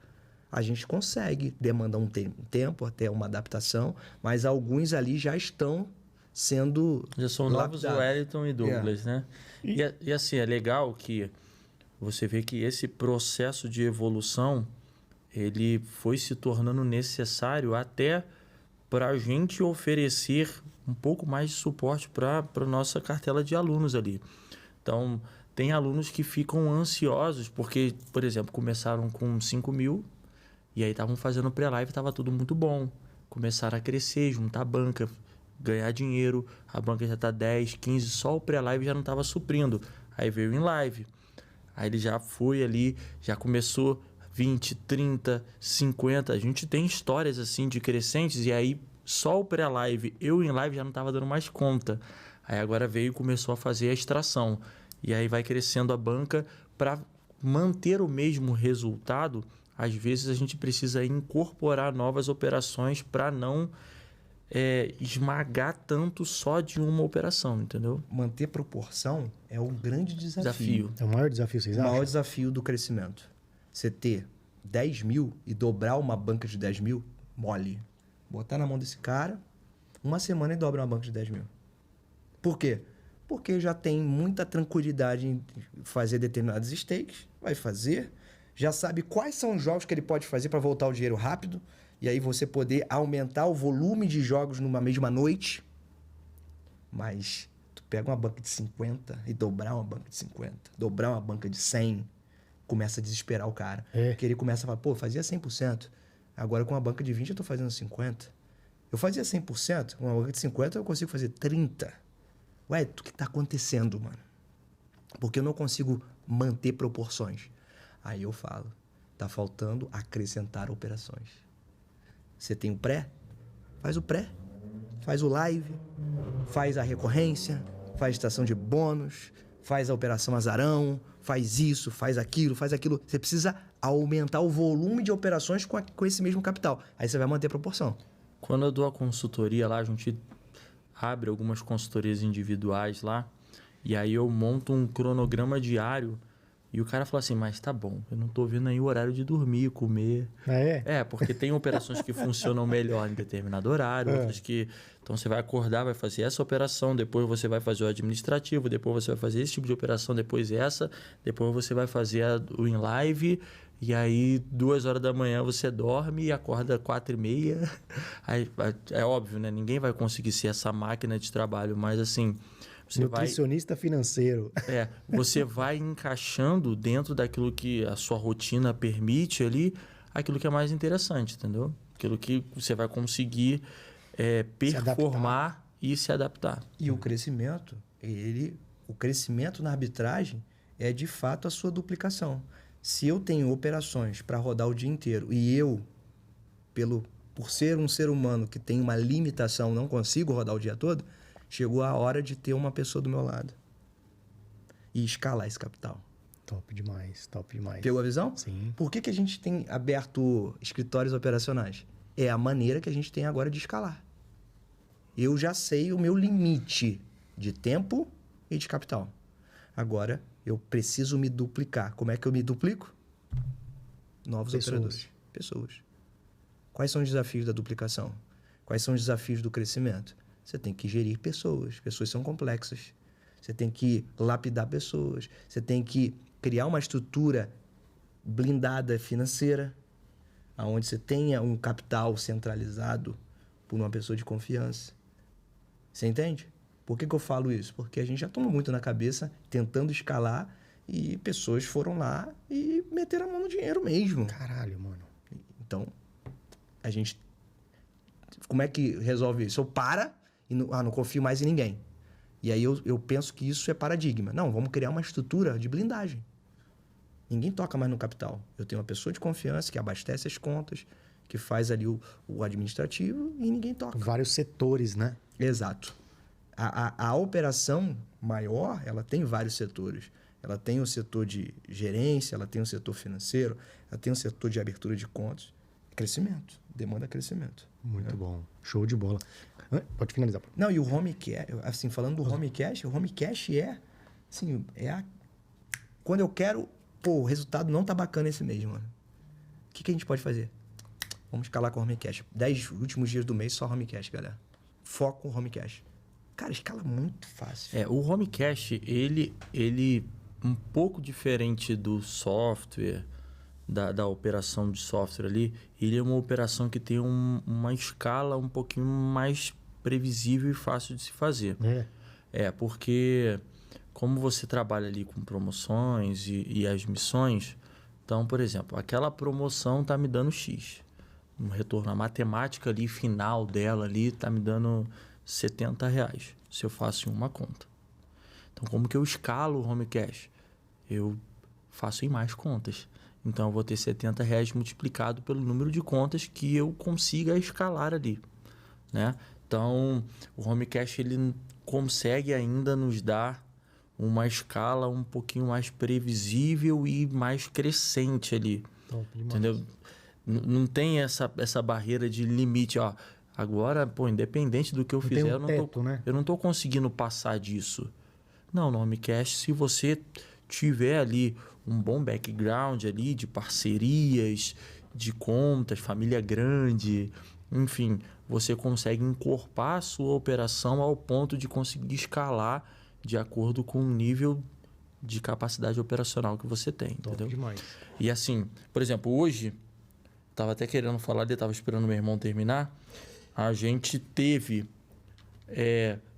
Speaker 2: A gente consegue, demanda um tempo, até uma adaptação, mas alguns ali já estão sendo
Speaker 3: Já são novos
Speaker 2: lapidados.
Speaker 3: Wellington e Douglas, né? E assim, é legal que você vê que esse processo de evolução, ele foi se tornando necessário até para a gente oferecer um pouco mais de suporte para a nossa cartela de alunos ali. Então, tem alunos que ficam ansiosos porque, por exemplo, começaram com 5 mil e aí estavam fazendo pré-live, estava tudo muito bom. Começaram a crescer, juntar banca, ganhar dinheiro, a banca já está 10, 15, só o pré-live já não estava suprindo. Aí veio em live. Aí ele já foi ali, já começou 20, 30, 50. A gente tem histórias assim de crescentes e aí só o pré-live, eu em live já não estava dando mais conta. Aí agora veio e começou a fazer a extração. E aí vai crescendo a banca para manter o mesmo resultado. Às vezes a gente precisa incorporar novas operações para não esmagar tanto só de uma operação, entendeu?
Speaker 2: Manter proporção é um grande desafio.
Speaker 1: É o maior desafio, vocês
Speaker 2: O
Speaker 1: acham?
Speaker 2: maior desafio do crescimento. Você ter 10 mil e dobrar uma banca de 10 mil, mole. Botar na mão desse cara, uma semana e dobra uma banca de 10 mil. Por quê? Porque já tem muita tranquilidade em fazer determinados stakes, vai fazer, já sabe quais são os jogos que ele pode fazer para voltar o dinheiro rápido, e aí você poder aumentar o volume de jogos numa mesma noite. Mas tu pega uma banca de 50 e dobrar uma banca de 50, dobrar uma banca de 100, começa a desesperar o cara. Porque ele começa a falar, pô, fazia 100%, agora com uma banca de 20 eu tô fazendo 50%. Eu fazia 100%, com uma banca de 50 eu consigo fazer 30%. Ué, o que tá acontecendo, mano? Porque eu não consigo manter proporções. Aí eu falo, tá faltando acrescentar operações. Você tem o pré? Faz o pré. Faz o live. Faz a recorrência. Faz a estação de bônus. Faz a operação azarão. Faz isso, faz aquilo, faz aquilo. Você precisa aumentar o volume de operações com esse mesmo capital. Aí você vai manter a proporção.
Speaker 3: Quando eu dou a consultoria lá, a gente abre algumas consultorias individuais lá E aí eu monto um cronograma diário e o cara fala assim, mas tá bom, eu não tô vendo aí o horário de dormir, comer. Porque tem operações que funcionam melhor em determinado horário, outras que... Então você vai acordar, vai fazer essa operação, depois você vai fazer o administrativo, depois você vai fazer esse tipo de operação, depois essa, depois você vai fazer o in live, e aí 2 horas da manhã você dorme e acorda 4h30. Aí, é óbvio, né? Ninguém vai conseguir ser essa máquina de trabalho, mas assim...
Speaker 1: Nutricionista financeiro.
Speaker 3: Você vai encaixando dentro daquilo que a sua rotina permite ali, aquilo que é mais interessante, entendeu? Aquilo que você vai conseguir performar e se adaptar.
Speaker 2: E o crescimento, o crescimento na arbitragem é de fato a sua duplicação. Se eu tenho operações para rodar o dia inteiro e eu, por ser um ser humano que tem uma limitação, não consigo rodar o dia todo, chegou a hora de ter uma pessoa do meu lado e escalar esse capital.
Speaker 1: Top demais, top demais.
Speaker 2: Pegou a visão?
Speaker 1: Sim.
Speaker 2: Por que a gente tem aberto escritórios operacionais? É a maneira que a gente tem agora de escalar. Eu já sei o meu limite de tempo e de capital. Agora, eu preciso me duplicar. Como é que eu me duplico? Novos operadores. Pessoas. Quais são os desafios da duplicação? Quais são os desafios do crescimento? Você tem que gerir pessoas. Pessoas são complexas. Você tem que lapidar pessoas. Você tem que criar uma estrutura blindada financeira, onde você tenha um capital centralizado por uma pessoa de confiança. Você entende? Por que eu falo isso? Porque a gente já tomou muito na cabeça tentando escalar e pessoas foram lá e meteram a mão no dinheiro mesmo.
Speaker 1: Caralho, mano.
Speaker 2: Então, a gente... Como é que resolve isso? Eu paro e não confio mais em ninguém. E aí eu penso que isso é paradigma. Não, vamos criar uma estrutura de blindagem. Ninguém toca mais no capital. Eu tenho uma pessoa de confiança que abastece as contas, que faz ali o administrativo e ninguém toca.
Speaker 1: Vários setores, né?
Speaker 2: Exato. A operação maior, ela tem vários setores. Ela tem o setor de gerência, ela tem o setor financeiro, ela tem o setor de abertura de contas. Crescimento. Demanda crescimento.
Speaker 1: Muito bom. Show de bola. Pode finalizar.
Speaker 2: Não, e o home cash, assim, falando do home cash, o home cash assim, quando eu quero, o resultado não tá bacana esse mês, mano. O que a gente pode fazer? Vamos escalar com o home cash. 10 últimos dias do mês, só home cash, galera. Foco no home cash. Cara, escala muito fácil.
Speaker 3: O home cash, ele um pouco diferente do software, da operação de software ali, ele é uma operação que tem uma escala um pouquinho mais previsível e fácil de se fazer. Porque como você trabalha ali com promoções e as missões, então, por exemplo, aquela promoção tá me dando X. Um retorno, a matemática ali final dela ali tá me dando R$70 se eu faço em uma conta. Então, como que eu escalo o home cash? Eu faço em mais contas. Então, eu vou ter R$70 multiplicado pelo número de contas que eu consiga escalar ali, né? Então, o home cash ele consegue ainda nos dar uma escala um pouquinho mais previsível e mais crescente ali. Entendeu? Não tem essa barreira de limite, ó. Agora, independente do que eu fizer, eu não tô conseguindo passar disso. Não, no home cash, se você tiver ali um bom background ali de parcerias, de contas, família grande, enfim, você consegue encorpar a sua operação ao ponto de conseguir escalar de acordo com o nível de capacidade operacional que você tem, entendeu?
Speaker 1: Demais.
Speaker 3: E assim, por exemplo, hoje, estava até querendo falar, estava esperando meu irmão terminar, a gente teve,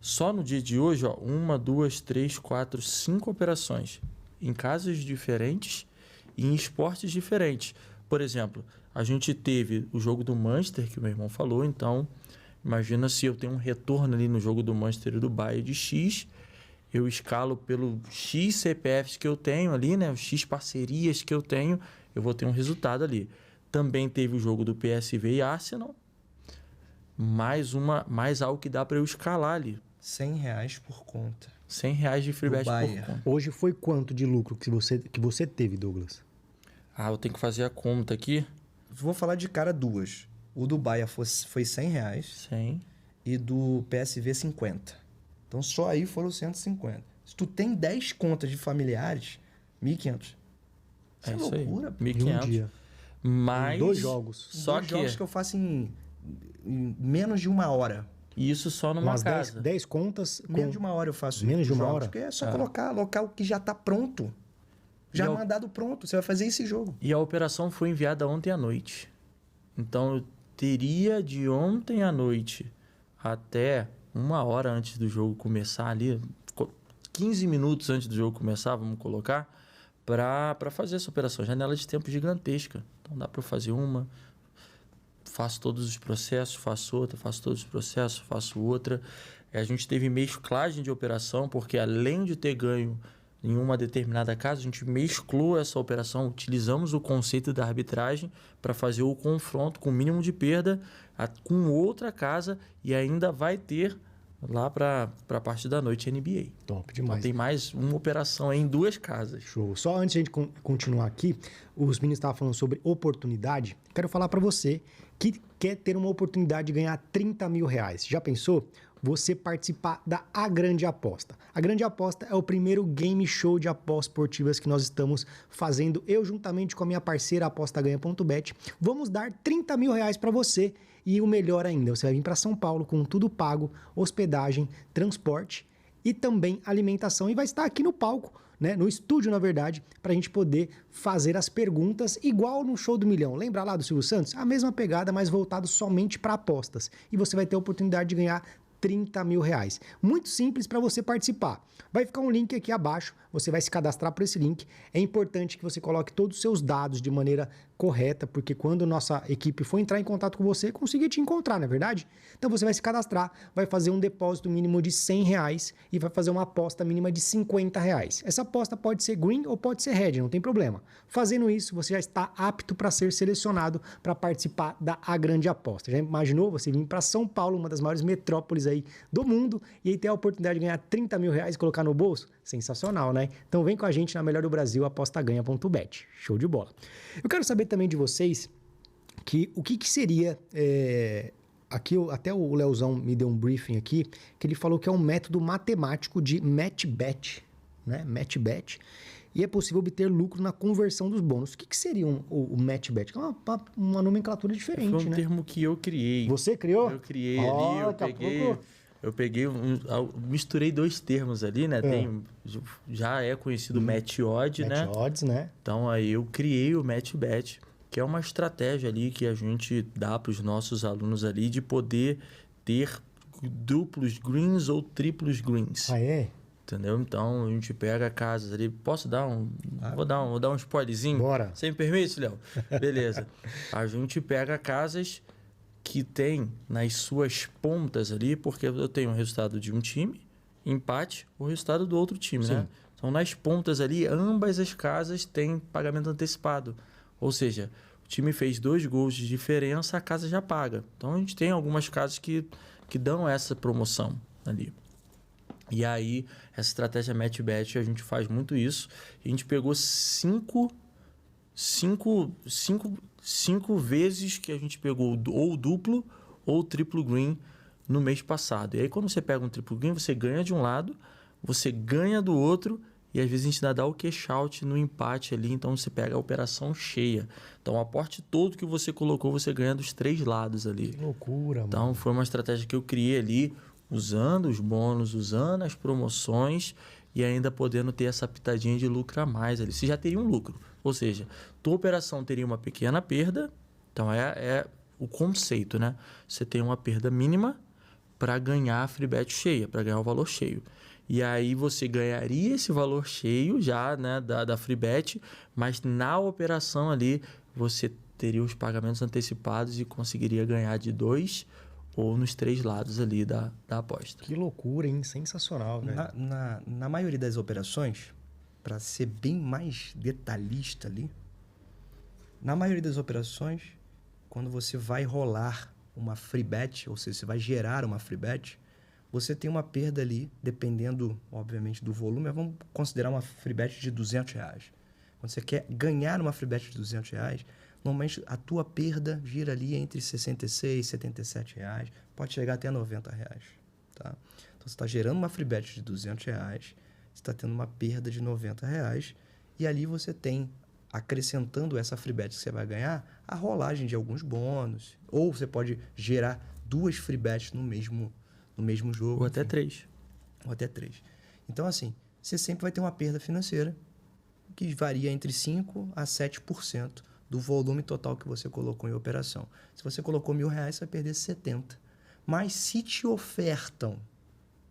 Speaker 3: só no dia de hoje, 1, 2, 3, 4, 5 operações em casos diferentes e em esportes diferentes. Por exemplo, a gente teve o jogo do Manchester, que o meu irmão falou, então imagina se eu tenho um retorno ali no jogo do Manchester e do Bayern de X, eu escalo pelo X CPFs que eu tenho ali, né? Os X parcerias que eu tenho, eu vou ter um resultado ali. Também teve o jogo do PSV e Arsenal, mais algo que dá para eu escalar ali.
Speaker 2: R$100 por conta.
Speaker 3: R$100 de free bet por conta.
Speaker 1: Hoje foi quanto de lucro que você teve, Douglas?
Speaker 3: Eu tenho que fazer a conta aqui.
Speaker 2: Vou falar de cara duas. O do Bahia foi R$100.
Speaker 3: 100.
Speaker 2: E do PSV 50. Então só aí foram 150. Se tu tem 10 contas de familiares, 1.500. Isso é
Speaker 3: isso
Speaker 2: loucura.
Speaker 3: aí. 1.500.
Speaker 1: Um dia.
Speaker 3: Mas...
Speaker 1: Em 2 jogos.
Speaker 3: Só
Speaker 2: Dois jogos que eu faço em menos de 1 hora.
Speaker 3: Isso só numa
Speaker 1: Umas
Speaker 3: casa.
Speaker 1: 10 contas.
Speaker 2: Menos de 1 hora eu faço
Speaker 1: Menos de
Speaker 2: os
Speaker 1: 1
Speaker 2: jogos,
Speaker 1: hora?
Speaker 2: Porque é só colocar local que já tá pronto. Já
Speaker 3: E
Speaker 2: mandado pronto. Você vai fazer esse jogo.
Speaker 3: E a operação foi enviada ontem à noite. Então, eu teria de ontem à noite até 1 hora antes do jogo começar ali, 15 minutos antes do jogo começar, vamos colocar, para fazer essa operação. Janela de tempo gigantesca. Então, dá para eu fazer uma, faço todos os processos, faço outra, faço todos os processos, faço outra. A gente teve mesclagem de operação, porque além de ter ganho em uma determinada casa, a gente mesclou essa operação, utilizamos o conceito da arbitragem para fazer o confronto com o mínimo de perda com outra casa e ainda vai ter lá para a parte da noite NBA.
Speaker 1: Top
Speaker 3: Então
Speaker 1: demais.
Speaker 3: tem mais uma operação aí em 2 casas.
Speaker 1: Show. Só antes de a gente continuar aqui, os meninos estavam falando sobre oportunidade. Quero falar para você que quer ter uma oportunidade de ganhar 30 mil reais. Já pensou? Você participar da A Grande Aposta. A Grande Aposta é o primeiro game show de apostas esportivas que nós estamos fazendo. Eu, juntamente com a minha parceira apostaganha.bet, vamos dar 30 mil reais para você. E o melhor ainda, você vai vir para São Paulo com tudo pago, hospedagem, transporte e também alimentação. E vai estar aqui no palco, né, no estúdio, na verdade, para a gente poder fazer as perguntas igual no Show do Milhão. Lembra lá do Silvio Santos? A mesma pegada, mas voltado somente para apostas. E você vai ter a oportunidade de ganhar 30 mil reais. Muito simples para você participar. Vai ficar um link aqui abaixo, você vai se cadastrar por esse link. É importante que você coloque todos os seus dados de maneira correta, porque quando nossa equipe for entrar em contato com você, conseguir te encontrar, não é verdade? Então você vai se cadastrar, vai fazer um depósito mínimo de 100 reais e vai fazer uma aposta mínima de 50 reais. Essa aposta pode ser green ou pode ser red, não tem problema. Fazendo isso, você já está apto para ser selecionado para participar da A Grande Aposta. Já imaginou você vir para São Paulo, uma das maiores metrópoles aí do mundo, e aí ter a oportunidade de ganhar 30 mil reais e colocar no bolso? Sensacional, né? Então vem com a gente na Melhor do Brasil, apostaganha.bet. Show de bola. Eu quero saber também de vocês o que seria... Aqui até o Leozão me deu um briefing aqui, que ele falou que é um método matemático de match bet, né? Match bet. E é possível obter lucro na conversão dos bônus. O que seria o match bet? É uma nomenclatura diferente,
Speaker 3: Foi um
Speaker 1: né?
Speaker 3: termo que eu criei.
Speaker 1: Você criou?
Speaker 3: Eu criei ali, eu peguei, misturei 2 termos ali, né? Já é conhecido match odd, né?
Speaker 1: Match odds, né?
Speaker 3: Então aí eu criei o match bet, que é uma estratégia ali que a gente dá para os nossos alunos ali de poder ter duplos greens ou triplos greens.
Speaker 1: Ah, é?
Speaker 3: Entendeu? Então a gente pega casas ali. Posso dar um. Vou dar um spoilerzinho?
Speaker 1: Bora.
Speaker 3: Você me permite, Léo? Beleza. A gente pega casas que tem nas suas pontas ali, porque eu tenho o resultado de um time, empate, o resultado do outro time,
Speaker 1: Sim.
Speaker 3: né? Então nas pontas ali, ambas as casas têm pagamento antecipado. Ou seja, o time fez 2 gols de diferença, a casa já paga. Então a gente tem algumas casas que dão essa promoção ali. E aí, essa estratégia match bet, a gente faz muito isso. A gente pegou 5 vezes que a gente pegou ou duplo ou triplo green no mês passado. E aí, quando você pega um triplo green, você ganha de um lado, você ganha do outro, e às vezes a gente ainda dá o cash out no empate ali, então você pega a operação cheia. Então, o aporte todo que você colocou, você ganha dos 3 lados ali.
Speaker 1: Que loucura, mano.
Speaker 3: Então, foi uma estratégia que eu criei ali, usando os bônus, usando as promoções e ainda podendo ter essa pitadinha de lucro a mais ali. Você já teria um lucro. Ou seja, tua operação teria uma pequena perda. Então, é o conceito, né? Você tem uma perda mínima para ganhar a free bet cheia, para ganhar o valor cheio. E aí você ganharia esse valor cheio já, né, da free bet, mas na operação ali você teria os pagamentos antecipados e conseguiria ganhar de 2 ou nos 3 lados ali da aposta.
Speaker 1: Que loucura, hein? Sensacional, velho.
Speaker 2: Na maioria das operações, para ser bem mais detalhista ali, na maioria das operações, quando você vai rolar uma free bet, ou seja, você vai gerar uma free bet, você tem uma perda ali, dependendo, obviamente, do volume, mas vamos considerar uma free bet de R$200. Quando você quer ganhar uma free bet de R$200, normalmente a tua perda gira ali entre R$66 e R$77, pode chegar até R$90. Tá? Então você está gerando uma free bet de R$200, você está tendo uma perda de R$90. E ali você tem, acrescentando essa free bet que você vai ganhar, a rolagem de alguns bônus. Ou você pode gerar 2 free bets no mesmo jogo.
Speaker 3: Ou até 3.
Speaker 2: Ou até 3. Então, assim, você sempre vai ter uma perda financeira que varia entre 5% a 7% do volume total que você colocou em operação. Se você colocou R$1.000, você vai perder 70. Mas se te ofertam,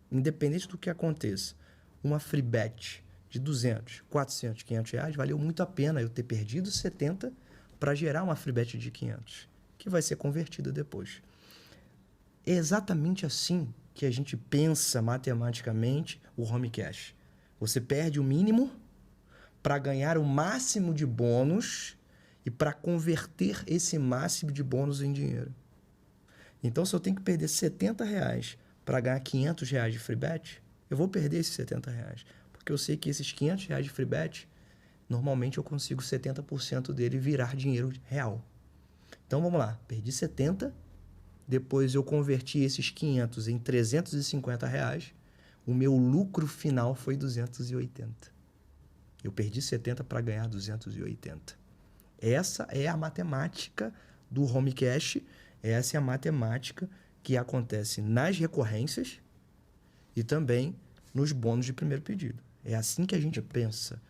Speaker 2: independente do que aconteça, uma free bet de 200, 400, 500 reais, valeu muito a pena eu ter perdido 70 para gerar uma free bet de 500, que vai ser convertida depois. É exatamente assim que a gente pensa matematicamente o home cash. Você perde o mínimo para ganhar o máximo de bônus e para converter esse máximo de bônus em dinheiro. Então, se eu tenho que perder R$70 para ganhar R$500 de free bet, eu vou perder esses R$70. Porque eu sei que esses R$500 de free bet, normalmente eu consigo 70% dele virar dinheiro real. Então, vamos lá. Perdi 70, depois eu converti esses 500 em R$350. O meu lucro final foi 280. Eu perdi 70 para ganhar 280. Essa é a matemática do home cash. Essa é a matemática que acontece nas recorrências e também nos bônus de primeiro pedido. É assim que a gente pensa.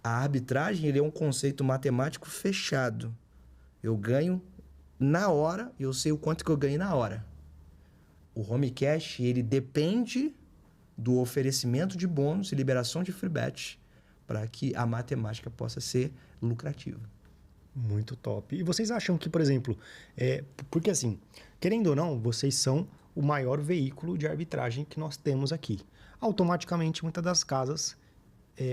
Speaker 2: A arbitragem ele é um conceito matemático fechado. Eu ganho na hora e eu sei o quanto que eu ganhei na hora. O home cash ele depende do oferecimento de bônus e liberação de free bet para que a matemática possa ser lucrativa.
Speaker 1: Muito top. E vocês acham que, por exemplo, porque assim, querendo ou não, vocês são o maior veículo de arbitragem que nós temos aqui. Automaticamente, muitas das casas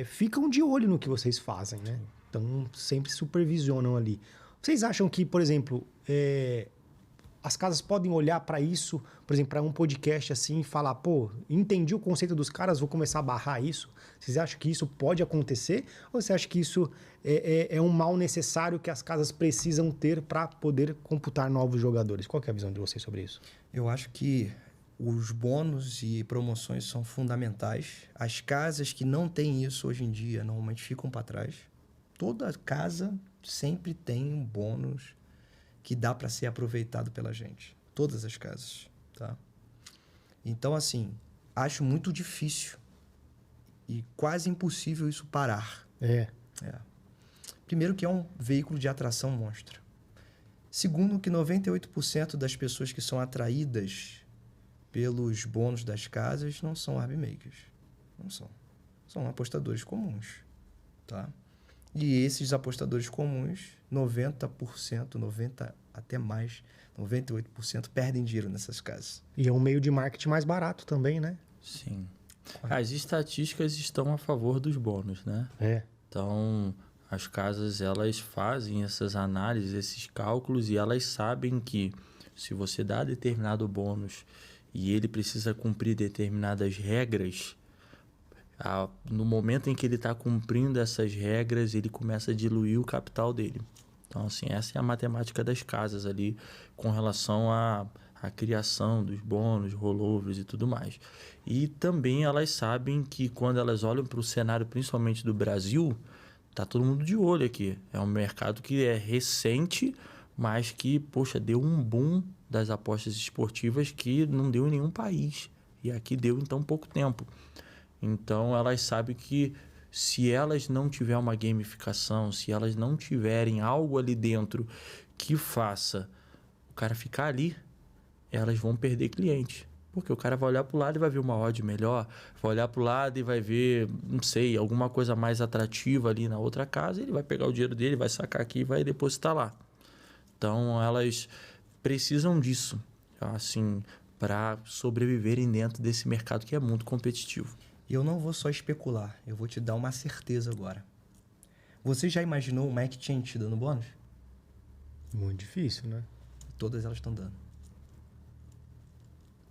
Speaker 1: ficam de olho no que vocês fazem, né? Então, sempre supervisionam ali. Vocês acham que, por exemplo, as casas podem olhar para isso, por exemplo, para um podcast assim e falar, pô, entendi o conceito dos caras, vou começar a barrar isso? Vocês acham que isso pode acontecer? Ou você acha que isso é um mal necessário que as casas precisam ter para poder computar novos jogadores? Qual que é a visão de vocês sobre isso?
Speaker 2: Eu acho que os bônus e promoções são fundamentais. As casas que não têm isso hoje em dia normalmente ficam para trás. Toda casa sempre tem um bônus que dá para ser aproveitado pela gente. Todas as casas, tá? Então, assim, acho muito difícil e quase impossível isso parar. Primeiro que é um veículo de atração monstro. Segundo que 98% das pessoas que são atraídas pelos bônus das casas não são arbmakers. Não são. São apostadores comuns, tá? E esses apostadores comuns, 90%, 90% até mais, 98% perdem dinheiro nessas casas.
Speaker 1: E é um meio de marketing mais barato também, né?
Speaker 3: Sim. As estatísticas estão a favor dos bônus, né? Então, as casas, elas fazem essas análises, esses cálculos, e elas sabem que se você dá determinado bônus e ele precisa cumprir determinadas regras, no momento em que ele está cumprindo essas regras, ele começa a diluir o capital dele. Então, assim, essa é a matemática das casas ali com relação à criação dos bônus, rollovers e tudo mais. E também elas sabem que quando elas olham para o cenário, principalmente do Brasil, tá todo mundo de olho aqui. É um mercado que é recente, mas que, poxa, deu um boom das apostas esportivas que não deu em nenhum país. E aqui deu em tão pouco tempo. Então, elas sabem que se elas não tiverem uma gamificação, se elas não tiverem algo ali dentro que faça o cara ficar ali, elas vão perder cliente. Porque o cara vai olhar para o lado e vai ver uma odd melhor, vai olhar para o lado e vai ver, não sei, alguma coisa mais atrativa ali na outra casa, ele vai pegar o dinheiro dele, vai sacar aqui e vai depositar lá. Então, elas precisam disso, assim, para sobreviverem dentro desse mercado que é muito competitivo.
Speaker 2: E eu não vou só especular, eu vou te dar uma certeza agora. Você já imaginou uma exchange dando bônus?
Speaker 1: Muito difícil, né?
Speaker 2: Todas elas estão dando.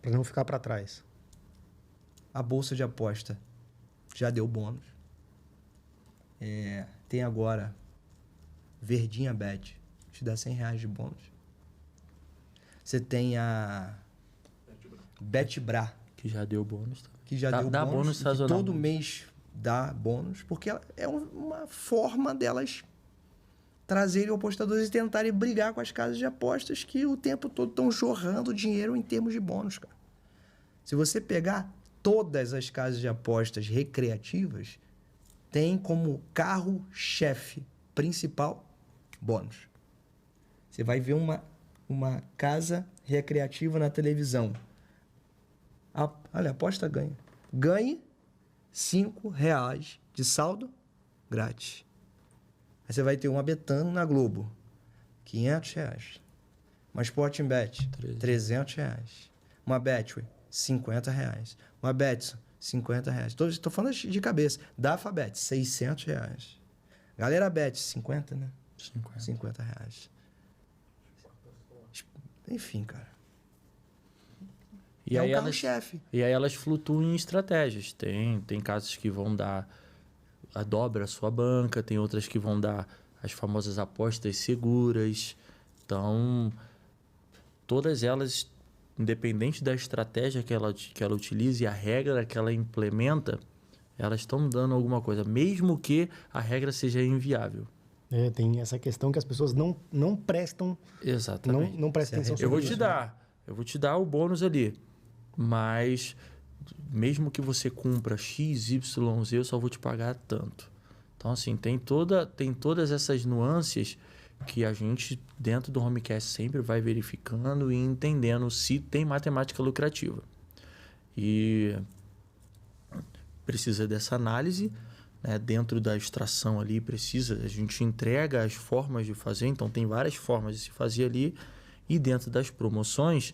Speaker 1: Para não ficar para trás.
Speaker 2: A bolsa de aposta já deu bônus. Tem agora Verdinha Bet, te dá R$100 de bônus. Você tem a Betbra,
Speaker 3: que já deu bônus.
Speaker 2: que já deu
Speaker 3: dá
Speaker 2: bônus,
Speaker 3: bônus
Speaker 2: que
Speaker 3: sazonal.
Speaker 2: todo mês dar bônus, porque é uma forma delas trazerem apostadores e tentarem brigar com as casas de apostas que o tempo todo estão jorrando dinheiro em termos de bônus, cara. Se você pegar todas as casas de apostas recreativas, tem como carro-chefe principal bônus. Você vai ver uma casa recreativa na televisão. Olha, aposta ganha. Ganhe R$5 de saldo grátis. Aí você vai ter uma Betano na Globo, R$500. Uma Sporting Bet, R$300. Uma Betway, R$50. Uma Betson, R$50. Estou falando de cabeça. Da Alphabet, R$600. Galera Bet, 50, né? R$50. Enfim, cara.
Speaker 3: E
Speaker 2: é
Speaker 3: aí
Speaker 2: o carro-chefe.
Speaker 3: E aí elas flutuam em estratégias. Tem casos que vão dar a dobra a sua banca, tem outras que vão dar as famosas apostas seguras. Então, todas elas, independente da estratégia que ela utilize e a regra que ela implementa, elas estão dando alguma coisa, mesmo que a regra seja inviável.
Speaker 1: Tem essa questão que as pessoas não prestam...
Speaker 3: Exatamente.
Speaker 1: Não prestam atenção sobre isso.
Speaker 3: Eu vou te dar o bônus ali, mas mesmo que você cumpra X, Y, Z, eu só vou te pagar tanto. Então, assim, tem todas essas nuances que a gente, dentro do Homecast, sempre vai verificando e entendendo se tem matemática lucrativa. E precisa dessa análise, né? Dentro da extração ali, a gente entrega as formas de fazer, então tem várias formas de se fazer ali. E dentro das promoções,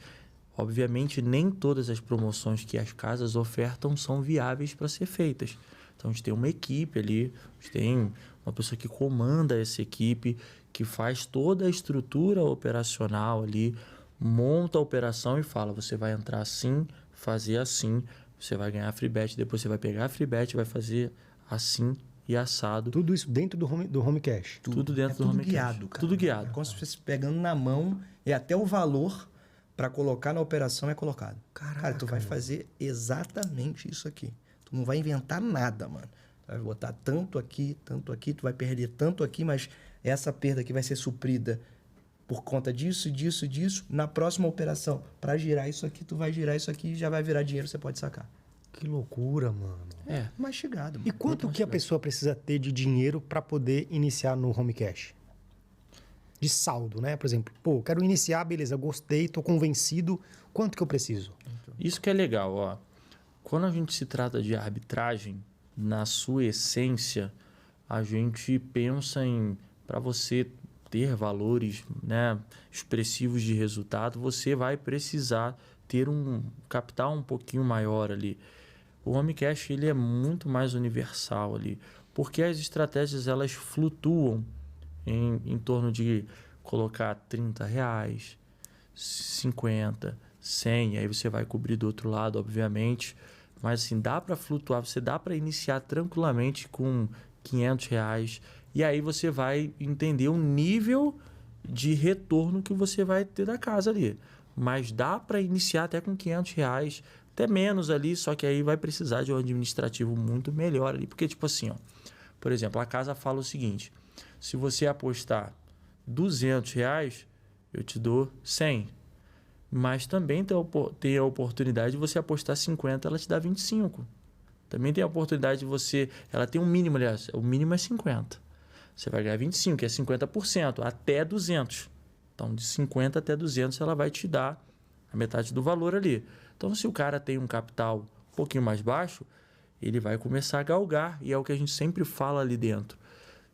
Speaker 3: obviamente, nem todas as promoções que as casas ofertam são viáveis para ser feitas. Então, a gente tem uma equipe ali, a gente tem uma pessoa que comanda essa equipe, que faz toda a estrutura operacional ali, monta a operação e fala, você vai entrar assim, fazer assim, você vai ganhar free bet, depois você vai pegar a free bet e vai fazer assim e assado.
Speaker 1: Tudo isso dentro do Homecast?
Speaker 3: Tudo dentro do Homecast.
Speaker 2: Guiado, cara.
Speaker 3: Tudo guiado.
Speaker 2: É como se fosse pegando na mão e até o valor para colocar na operação é colocado.
Speaker 1: Caraca,
Speaker 2: cara, tu vai fazer exatamente isso aqui. Tu não vai inventar nada, mano. Tu vai botar tanto aqui, tu vai perder tanto aqui, mas essa perda aqui vai ser suprida por conta disso, disso, disso. Na próxima operação, para girar isso aqui, tu vai girar isso aqui e já vai virar dinheiro, você pode sacar.
Speaker 1: Que loucura, mano.
Speaker 3: É.
Speaker 2: Mastigado, mano.
Speaker 1: E quanto que a pessoa precisa ter de dinheiro para poder iniciar no Homecast? De saldo, né? Por exemplo, quero iniciar, beleza, gostei, tô convencido. Quanto que eu preciso?
Speaker 3: Isso que é legal, ó. Quando a gente se trata de arbitragem, na sua essência, a gente pensa em, para você ter valores, né, expressivos de resultado, você vai precisar ter um capital um pouquinho maior ali. O Homecast, ele é muito mais universal ali, porque as estratégias, elas flutuam em torno de colocar R$30, 50, 100, aí você vai cobrir do outro lado, obviamente, mas assim, dá para flutuar, você dá para iniciar tranquilamente com R$500, e aí você vai entender o nível de retorno que você vai ter da casa ali. Mas dá para iniciar até com R$500, até menos ali, só que aí vai precisar de um administrativo muito melhor ali, porque tipo assim, ó, por exemplo, a casa fala o seguinte, se você apostar R$200, eu te dou 100. Mas também tem a oportunidade de você apostar 50, ela te dá 25. Também tem a oportunidade de você... Ela tem um mínimo, aliás, o mínimo é 50. Você vai ganhar 25, que é 50%, até 200. Então, de 50 até 200, ela vai te dar a metade do valor ali. Então, se o cara tem um capital um pouquinho mais baixo, ele vai começar a galgar. E é o que a gente sempre fala ali dentro.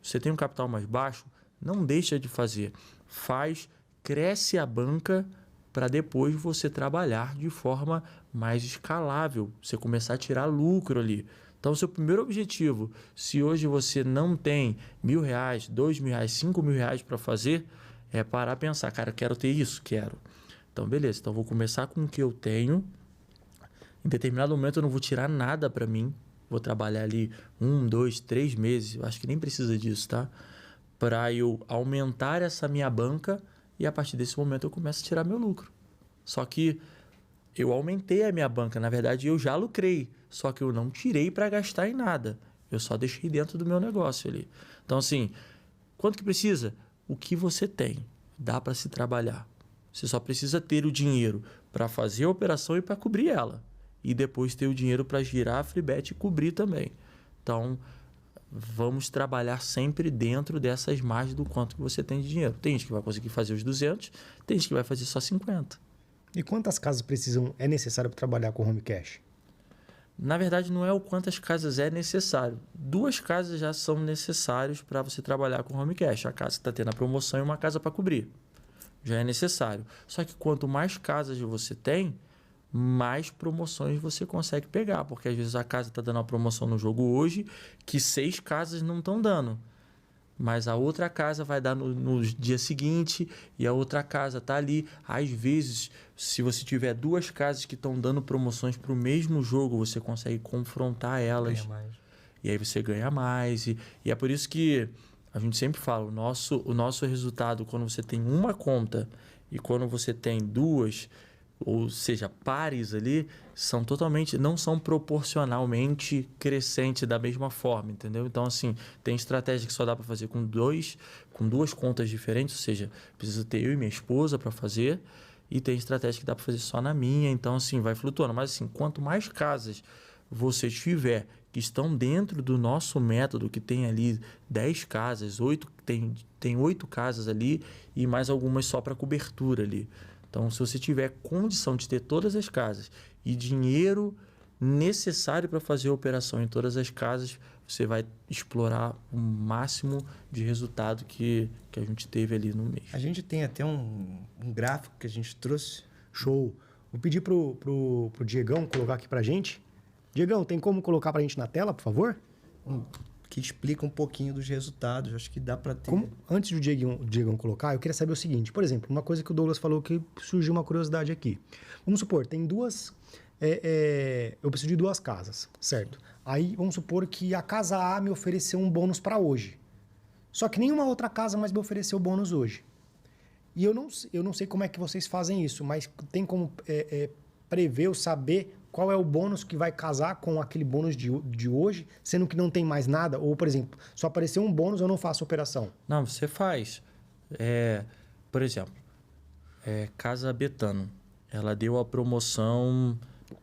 Speaker 3: Você tem um capital mais baixo, não deixa de fazer. Cresce a banca para depois você trabalhar de forma mais escalável, você começar a tirar lucro ali. Então, seu primeiro objetivo, se hoje você não tem R$1.000, R$2.000, R$5.000 para fazer, é parar a pensar, cara, eu quero ter isso? Quero. Então, beleza, então vou começar com o que eu tenho. Em determinado momento eu não vou tirar nada para mim, vou trabalhar ali 1, 2, 3 meses, eu acho que nem precisa disso, tá? Para eu aumentar essa minha banca e a partir desse momento eu começo a tirar meu lucro. Só que eu aumentei a minha banca, na verdade eu já lucrei, só que eu não tirei para gastar em nada. Eu só deixei dentro do meu negócio ali. Então, assim, quanto que precisa? O que você tem. Dá para se trabalhar. Você só precisa ter o dinheiro para fazer a operação e para cobrir ela. E depois ter o dinheiro para girar a free bet e cobrir também. Então, vamos trabalhar sempre dentro dessas margens do quanto que você tem de dinheiro. Tem gente que vai conseguir fazer os 200, tem gente que vai fazer só 50.
Speaker 1: E quantas casas é necessário para trabalhar com home cash?
Speaker 3: Na verdade, não é o quantas casas é necessário. 2 casas já são necessários para você trabalhar com home cash. A casa que está tendo a promoção e uma casa para cobrir. Já é necessário. Só que quanto mais casas você tem, mais promoções você consegue pegar. Porque às vezes a casa está dando uma promoção no jogo hoje que 6 casas não estão dando. Mas a outra casa vai dar no dia seguinte e a outra casa está ali. Às vezes, se você tiver 2 casas que estão dando promoções para o mesmo jogo, você consegue confrontar elas.
Speaker 2: Ganha mais.
Speaker 3: E aí você ganha mais. E é por isso que a gente sempre fala, o nosso resultado, quando você tem uma conta e quando você tem 2, ou seja, pares ali, não são proporcionalmente crescentes da mesma forma, entendeu? Então, assim, tem estratégia que só dá para fazer com 2 contas diferentes, ou seja, precisa ter eu e minha esposa para fazer, e tem estratégia que dá para fazer só na minha, então, assim, vai flutuando. Mas, assim, quanto mais casas você tiver que estão dentro do nosso método, que tem ali 10 casas, tem 8 casas ali e mais algumas só para cobertura ali. Então, se você tiver condição de ter todas as casas e dinheiro necessário para fazer a operação em todas as casas, você vai explorar o máximo de resultado que a gente teve ali no mês.
Speaker 2: A gente tem até um gráfico que a gente trouxe.
Speaker 1: Show. Vou pedir pro Diegão colocar aqui pra gente. Diegão, tem como colocar pra gente na tela, por favor?
Speaker 2: Que explica um pouquinho dos resultados. Acho que dá para ter.
Speaker 1: Antes do Diegão colocar, eu queria saber o seguinte. Por exemplo, uma coisa que o Douglas falou que surgiu uma curiosidade aqui. Vamos supor, tem 2... eu preciso de 2 casas, certo? Aí, vamos supor que a casa A me ofereceu um bônus para hoje. Só que nenhuma outra casa mais me ofereceu bônus hoje. E eu não sei como é que vocês fazem isso, mas tem como prever ou saber qual é o bônus que vai casar com aquele bônus de hoje, sendo que não tem mais nada? Ou, por exemplo, só apareceu um bônus, eu não faço operação?
Speaker 3: Não, você faz. Por exemplo, Casa Betano. Ela deu a promoção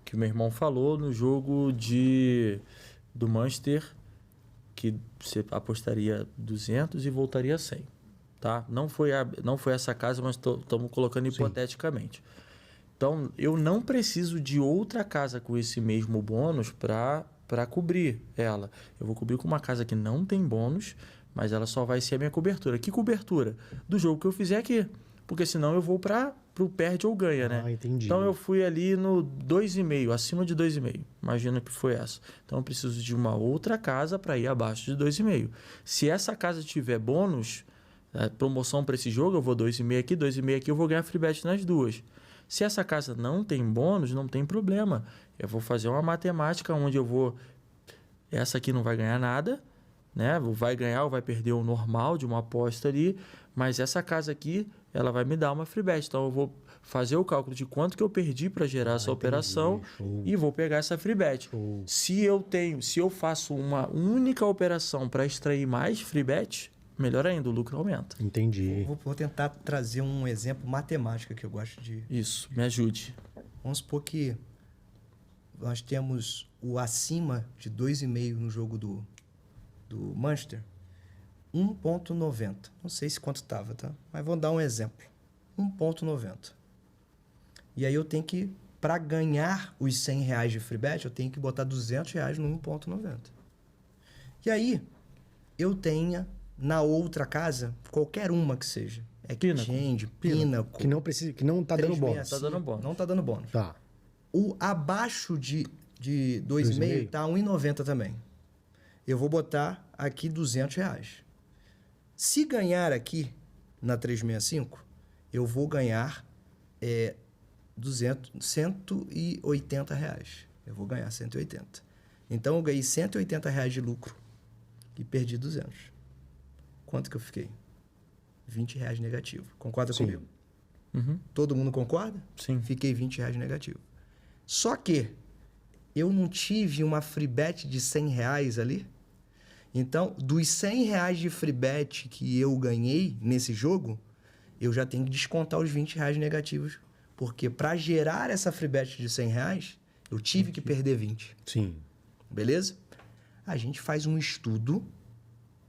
Speaker 3: que o meu irmão falou no jogo do Manchester, que você apostaria 200 e voltaria 100. Tá? Não foi essa casa, mas estamos colocando hipoteticamente. Então, eu não preciso de outra casa com esse mesmo bônus para cobrir ela. Eu vou cobrir com uma casa que não tem bônus, mas ela só vai ser a minha cobertura. Que cobertura? Do jogo que eu fizer aqui. Porque senão eu vou para o perde ou ganha, né?
Speaker 1: Entendi.
Speaker 3: Então, eu fui ali no 2,5, acima de 2,5. Imagina que foi essa. Então, eu preciso de uma outra casa para ir abaixo de 2,5. Se essa casa tiver bônus, promoção para esse jogo, eu vou 2,5 aqui, 2,5 aqui, eu vou ganhar free bet nas duas. Se essa casa não tem bônus, não tem problema. Eu vou fazer uma matemática onde eu vou... Essa aqui não vai ganhar nada, né? Vai ganhar ou vai perder o normal de uma aposta ali, mas essa casa aqui, ela vai me dar uma free bet. Então, eu vou fazer o cálculo de quanto que eu perdi para gerar essa operação. Show. E vou pegar essa free bet. Show. Se eu faço uma única operação para extrair mais free bet, melhor ainda, o lucro aumenta.
Speaker 1: Entendi.
Speaker 2: Vou tentar trazer um exemplo matemático que eu gosto de...
Speaker 3: Isso, me ajude.
Speaker 2: Vamos supor que nós temos o acima de 2,5 no jogo do Manchester, 1,90. Não sei se quanto estava, tá? Mas vou dar um exemplo. 1,90. E aí eu tenho que, para ganhar os R$100 de free bet, eu tenho que botar R$200 no 1,90. E aí, eu tenho... Na outra casa, qualquer uma que seja. Exchange, Pinnacle.
Speaker 1: Que não tá dando bônus.
Speaker 3: Tá dando bônus.
Speaker 2: Não tá dando bônus.
Speaker 1: Tá.
Speaker 2: O abaixo de 2,5 tá 1,90 também. Eu vou botar aqui R$200. Se ganhar aqui na 365, eu vou ganhar R$180. Eu vou ganhar 180. Então, eu ganhei R$180 de lucro e perdi 200. Quanto que eu fiquei? R$20 negativo. Concorda comigo?
Speaker 3: Uhum.
Speaker 2: Todo mundo concorda?
Speaker 3: Sim.
Speaker 2: Fiquei R$20 negativo. Só que eu não tive uma free bet de R$100 ali Então, dos R$100 de free bet que eu ganhei nesse jogo, eu já tenho que descontar os R$20 negativos. Porque para gerar essa free bet de R$100, eu tive que perder 20.
Speaker 1: Sim.
Speaker 2: Beleza? A gente faz um estudo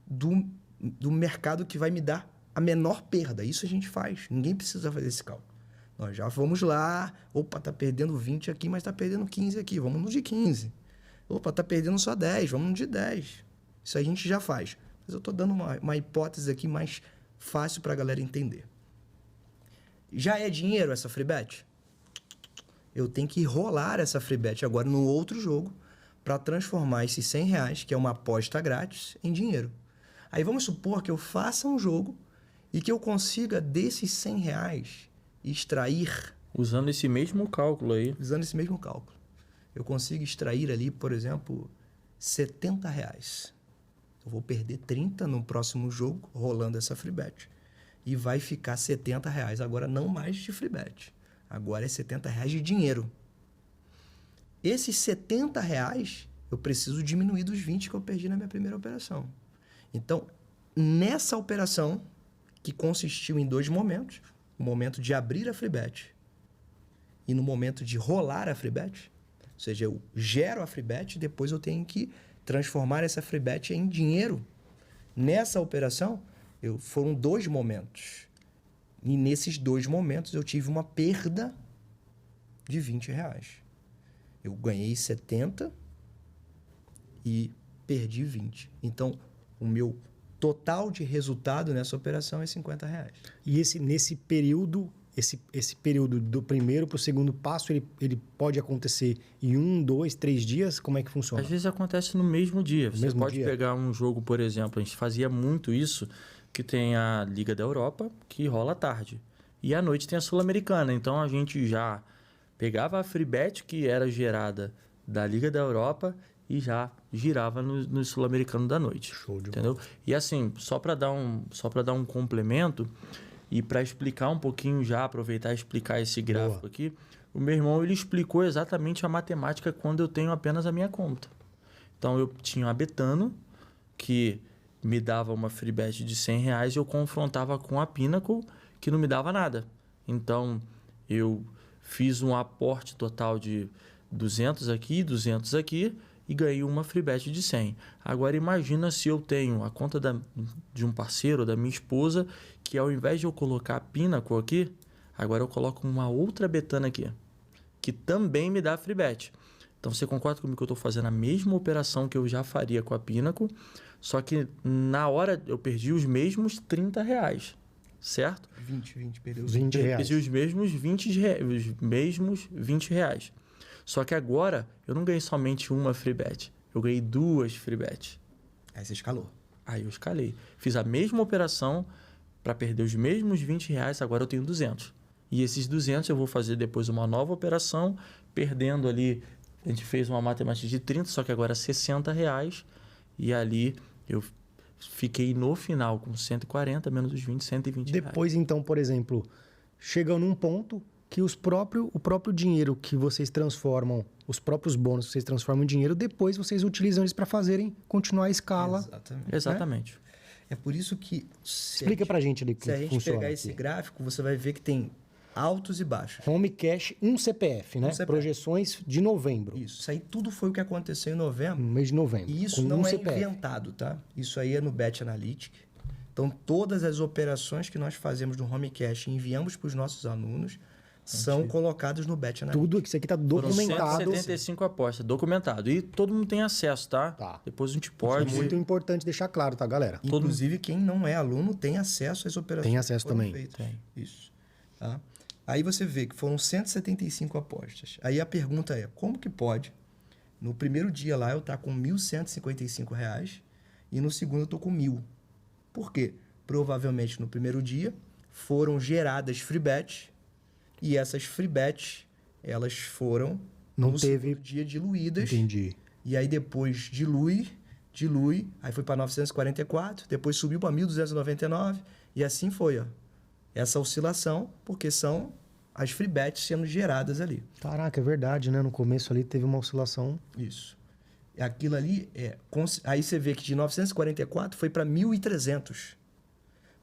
Speaker 2: do mercado que vai me dar a menor perda. Isso a gente faz. Ninguém precisa fazer esse cálculo. Nós já vamos lá. Opa, tá perdendo 20 aqui, mas tá perdendo 15 aqui. Vamos no de 15. Opa, tá perdendo só 10. Vamos no de 10. Isso a gente já faz. Mas eu tô dando uma hipótese aqui mais fácil para a galera entender. Já é dinheiro essa free bet? Eu tenho que rolar essa free bet agora no outro jogo para transformar esses R$100, que é uma aposta grátis, em dinheiro. Aí vamos supor que eu faça um jogo e que eu consiga desses R$100 extrair...
Speaker 3: Usando esse mesmo cálculo aí.
Speaker 2: Usando esse mesmo cálculo. Eu consigo extrair ali, por exemplo, R$70. Eu vou perder 30 no próximo jogo, rolando essa free bet. E vai ficar R$70. Agora não mais de free bet. Agora é R$70 de dinheiro. Esses R$70 eu preciso diminuir dos 20 que eu perdi na minha primeira operação. Então, nessa operação, que consistiu em 2 momentos, o momento de abrir a free bet e no momento de rolar a free bet, ou seja, eu gero a free bet e depois eu tenho que transformar essa free bet em dinheiro. Nessa operação, foram 2 momentos. E nesses 2 momentos eu tive uma perda de R$20. Eu ganhei 70 e perdi 20. Então, o meu total de resultado nessa operação é R$50.
Speaker 1: E nesse período, esse período do primeiro para o segundo passo, ele pode acontecer em 1, 2, 3 dias? Como é que funciona?
Speaker 3: Às vezes acontece no mesmo dia. Você
Speaker 1: mesmo
Speaker 3: pode
Speaker 1: dia?
Speaker 3: pegar um jogo, por exemplo, a gente fazia muito isso, que tem a Liga da Europa, que rola à tarde. E à noite tem a Sul-Americana. Então a gente já pegava a free bet que era gerada da Liga da Europa e já girava no Sul-Americano da noite.
Speaker 1: Show de
Speaker 3: entendeu? E assim, só para dar um complemento e para explicar um pouquinho já, aproveitar e explicar esse gráfico aqui, o meu irmão ele explicou exatamente a matemática quando eu tenho apenas a minha conta. Então eu tinha a Betano, que me dava uma free bet de R$100 e eu confrontava com a Pinnacle, que não me dava nada. Então, eu fiz um aporte total de 200 aqui, 200 aqui e ganhei uma free bet de 100. Agora, imagina se eu tenho a conta de um parceiro, da minha esposa, que ao invés de eu colocar a Pinnacle aqui, agora eu coloco uma outra Betano aqui, que também me dá free bet. Então, você concorda comigo que eu estou fazendo a mesma operação que eu já faria com a Pinnacle, só que na hora eu perdi os mesmos R$30, certo?
Speaker 2: 20, perdeu
Speaker 1: R$20.
Speaker 3: Perdi os mesmos R$20. Só que agora eu não ganhei somente uma free bet, eu ganhei 2 free bets.
Speaker 2: Aí você escalou.
Speaker 3: Aí eu escalei. Fiz a mesma operação para perder os mesmos R$20, agora eu tenho 200. E esses 200 eu vou fazer depois uma nova operação, perdendo ali, a gente fez uma matemática de 30, só que agora R$60. E ali eu fiquei no final com 140 menos os 20, R$120.
Speaker 1: Depois, então, por exemplo, chegam num ponto que o próprio dinheiro que vocês transformam, os próprios bônus que vocês transformam em dinheiro, depois vocês utilizam eles para continuar a escala.
Speaker 3: Exatamente.
Speaker 2: É por isso que...
Speaker 1: Explica pra gente ali como
Speaker 2: funciona. Se a gente pegar
Speaker 1: aqui
Speaker 2: esse gráfico, você vai ver que tem altos e baixos.
Speaker 1: Home Cash, um CPF, né?
Speaker 2: CPF.
Speaker 1: Projeções de novembro.
Speaker 2: Isso aí tudo foi o que aconteceu em novembro.
Speaker 1: No mês de novembro.
Speaker 2: E isso não é inventado, tá? Isso aí é no Bet Analytics. Então, todas as operações que nós fazemos no Home Cash e enviamos para os nossos alunos são colocadas no Bet Analytics.
Speaker 1: Tudo isso aqui está documentado.
Speaker 3: 175 apostas, documentado. E todo mundo tem acesso, tá?
Speaker 1: Tá.
Speaker 3: Depois a gente pode...
Speaker 1: É muito importante deixar claro, tá, galera?
Speaker 2: Inclusive, quem não é aluno tem acesso às operações.
Speaker 1: Tem acesso
Speaker 2: que foram
Speaker 1: também.
Speaker 2: feitas. Tem. Isso. Tá? Aí você vê que foram 175 apostas. Aí a pergunta é, como que pode, no primeiro dia lá eu estar com R$1.155 e no segundo eu estou com 1.000? Por quê? Provavelmente no primeiro dia foram geradas free bets e essas free bets, elas foram no segundo dia diluídas.
Speaker 1: Entendi.
Speaker 2: E aí depois dilui, aí foi para 944, depois subiu para 1.299 e assim foi, ó. Essa oscilação, porque são as free bets sendo geradas ali.
Speaker 1: Caraca, é verdade, né? No começo ali teve uma oscilação.
Speaker 2: Isso. Aquilo ali, aí você vê que de 944 foi para 1.300.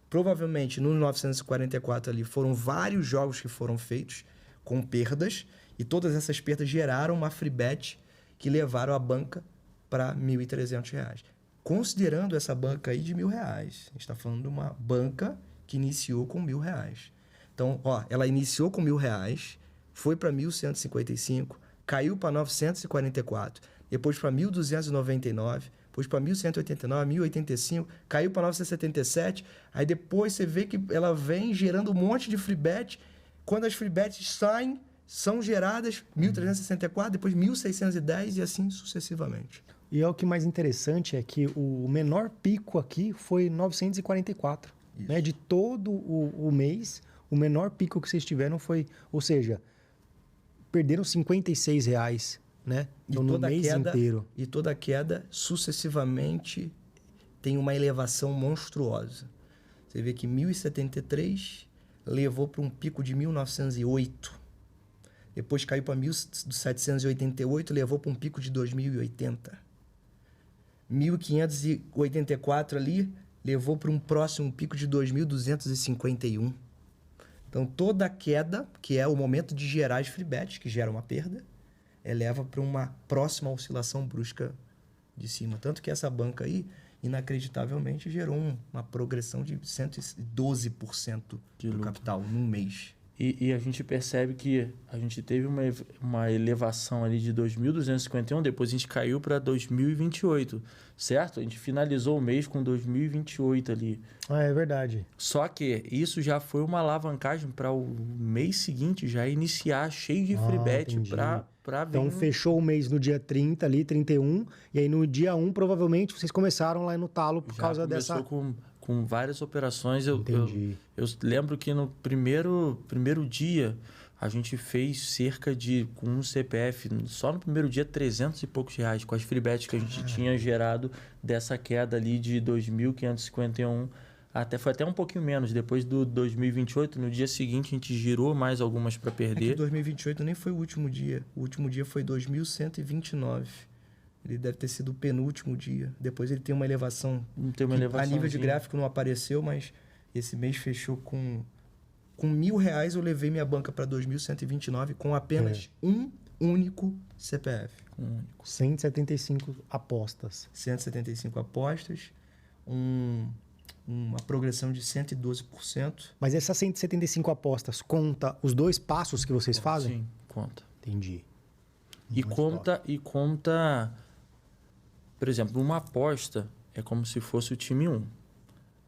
Speaker 2: Provavelmente, no 944 ali, foram vários jogos que foram feitos com perdas, e todas essas perdas geraram uma free bet que levaram a banca para R$ 1.300. Considerando essa banca aí de R$ 1.000. A gente está falando de uma banca que iniciou com R$ 1.000. Então, ela iniciou com R$ 1.000, foi para 1.155, caiu para 944, depois para 1.299, depois para 1.189, 1.085, caiu para 977. Aí depois você vê que ela vem gerando um monte de free bet. Quando as free bets saem, são geradas 1.364, depois 1.610 e assim sucessivamente.
Speaker 1: E o que mais interessante é que o menor pico aqui foi 944. Né? De todo o mês, o menor pico que vocês tiveram foi... Ou seja, perderam R$56, né? Então, no mês inteiro.
Speaker 2: E toda queda, sucessivamente, tem uma elevação monstruosa. Você vê que 1.073 levou para um pico de 1.908. Depois caiu para 1.788, levou para um pico de 2.080. 1.584 ali, levou para um próximo pico de 2.251. Então, toda queda, que é o momento de gerar as free bets, que gera uma perda, leva para uma próxima oscilação brusca de cima. Tanto que essa banca aí, inacreditavelmente, gerou uma progressão de 112% do capital num mês.
Speaker 3: E a gente percebe que a gente teve uma elevação ali de 2.251, depois a gente caiu para 2028, certo? A gente finalizou o mês com 2028 ali.
Speaker 1: Ah, é verdade.
Speaker 3: Só que isso já foi uma alavancagem para o mês seguinte já iniciar cheio de free bet para vir.
Speaker 1: Então fechou o mês no dia 30 ali, 31, e aí no dia 1 provavelmente vocês começaram lá no talo por causa dessa...
Speaker 3: Com várias operações. Eu lembro que no primeiro dia a gente fez cerca de, com um CPF, só no primeiro dia, 300 e poucos reais, com as free bets que a gente tinha gerado dessa queda ali de 2.551. Foi até um pouquinho menos. Depois do 2028, no dia seguinte, a gente girou mais algumas para perder.
Speaker 2: É que 2028 nem foi o último dia. O último dia foi 2.129. Ele deve ter sido o penúltimo dia. Depois ele tem uma elevação. A nível de gráfico não apareceu, mas esse mês fechou com R$1.000. Eu levei minha banca para 2.129 com apenas um único CPF.
Speaker 1: 175 apostas.
Speaker 2: 175 apostas. Uma progressão de 112%.
Speaker 1: Mas essas 175 apostas conta os 2 passos que vocês fazem?
Speaker 3: Sim, conta.
Speaker 1: Entendi.
Speaker 3: E conta... Por exemplo, uma aposta é como se fosse o time 1.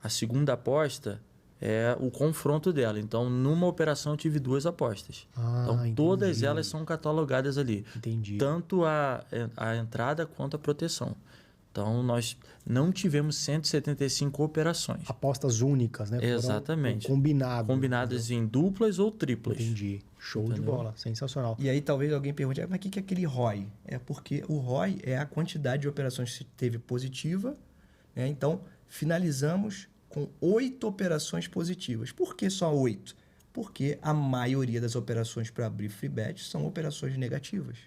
Speaker 3: A segunda aposta é o confronto dela. Então, numa operação eu tive 2 apostas. Então, entendi. Todas elas são catalogadas ali.
Speaker 1: Entendi.
Speaker 3: Tanto a entrada quanto a proteção. Então, nós não tivemos 175 operações.
Speaker 1: Apostas únicas, né?
Speaker 3: Exatamente.
Speaker 1: Combinadas
Speaker 3: em duplas ou triplas.
Speaker 1: Entendi. Show de bola. Sensacional.
Speaker 2: E aí talvez alguém pergunte, mas o que é aquele ROI? É porque o ROI é a quantidade de operações que teve positiva, né? Então, finalizamos com 8 operações positivas. Por que só 8? Porque a maioria das operações para abrir free bet são operações negativas.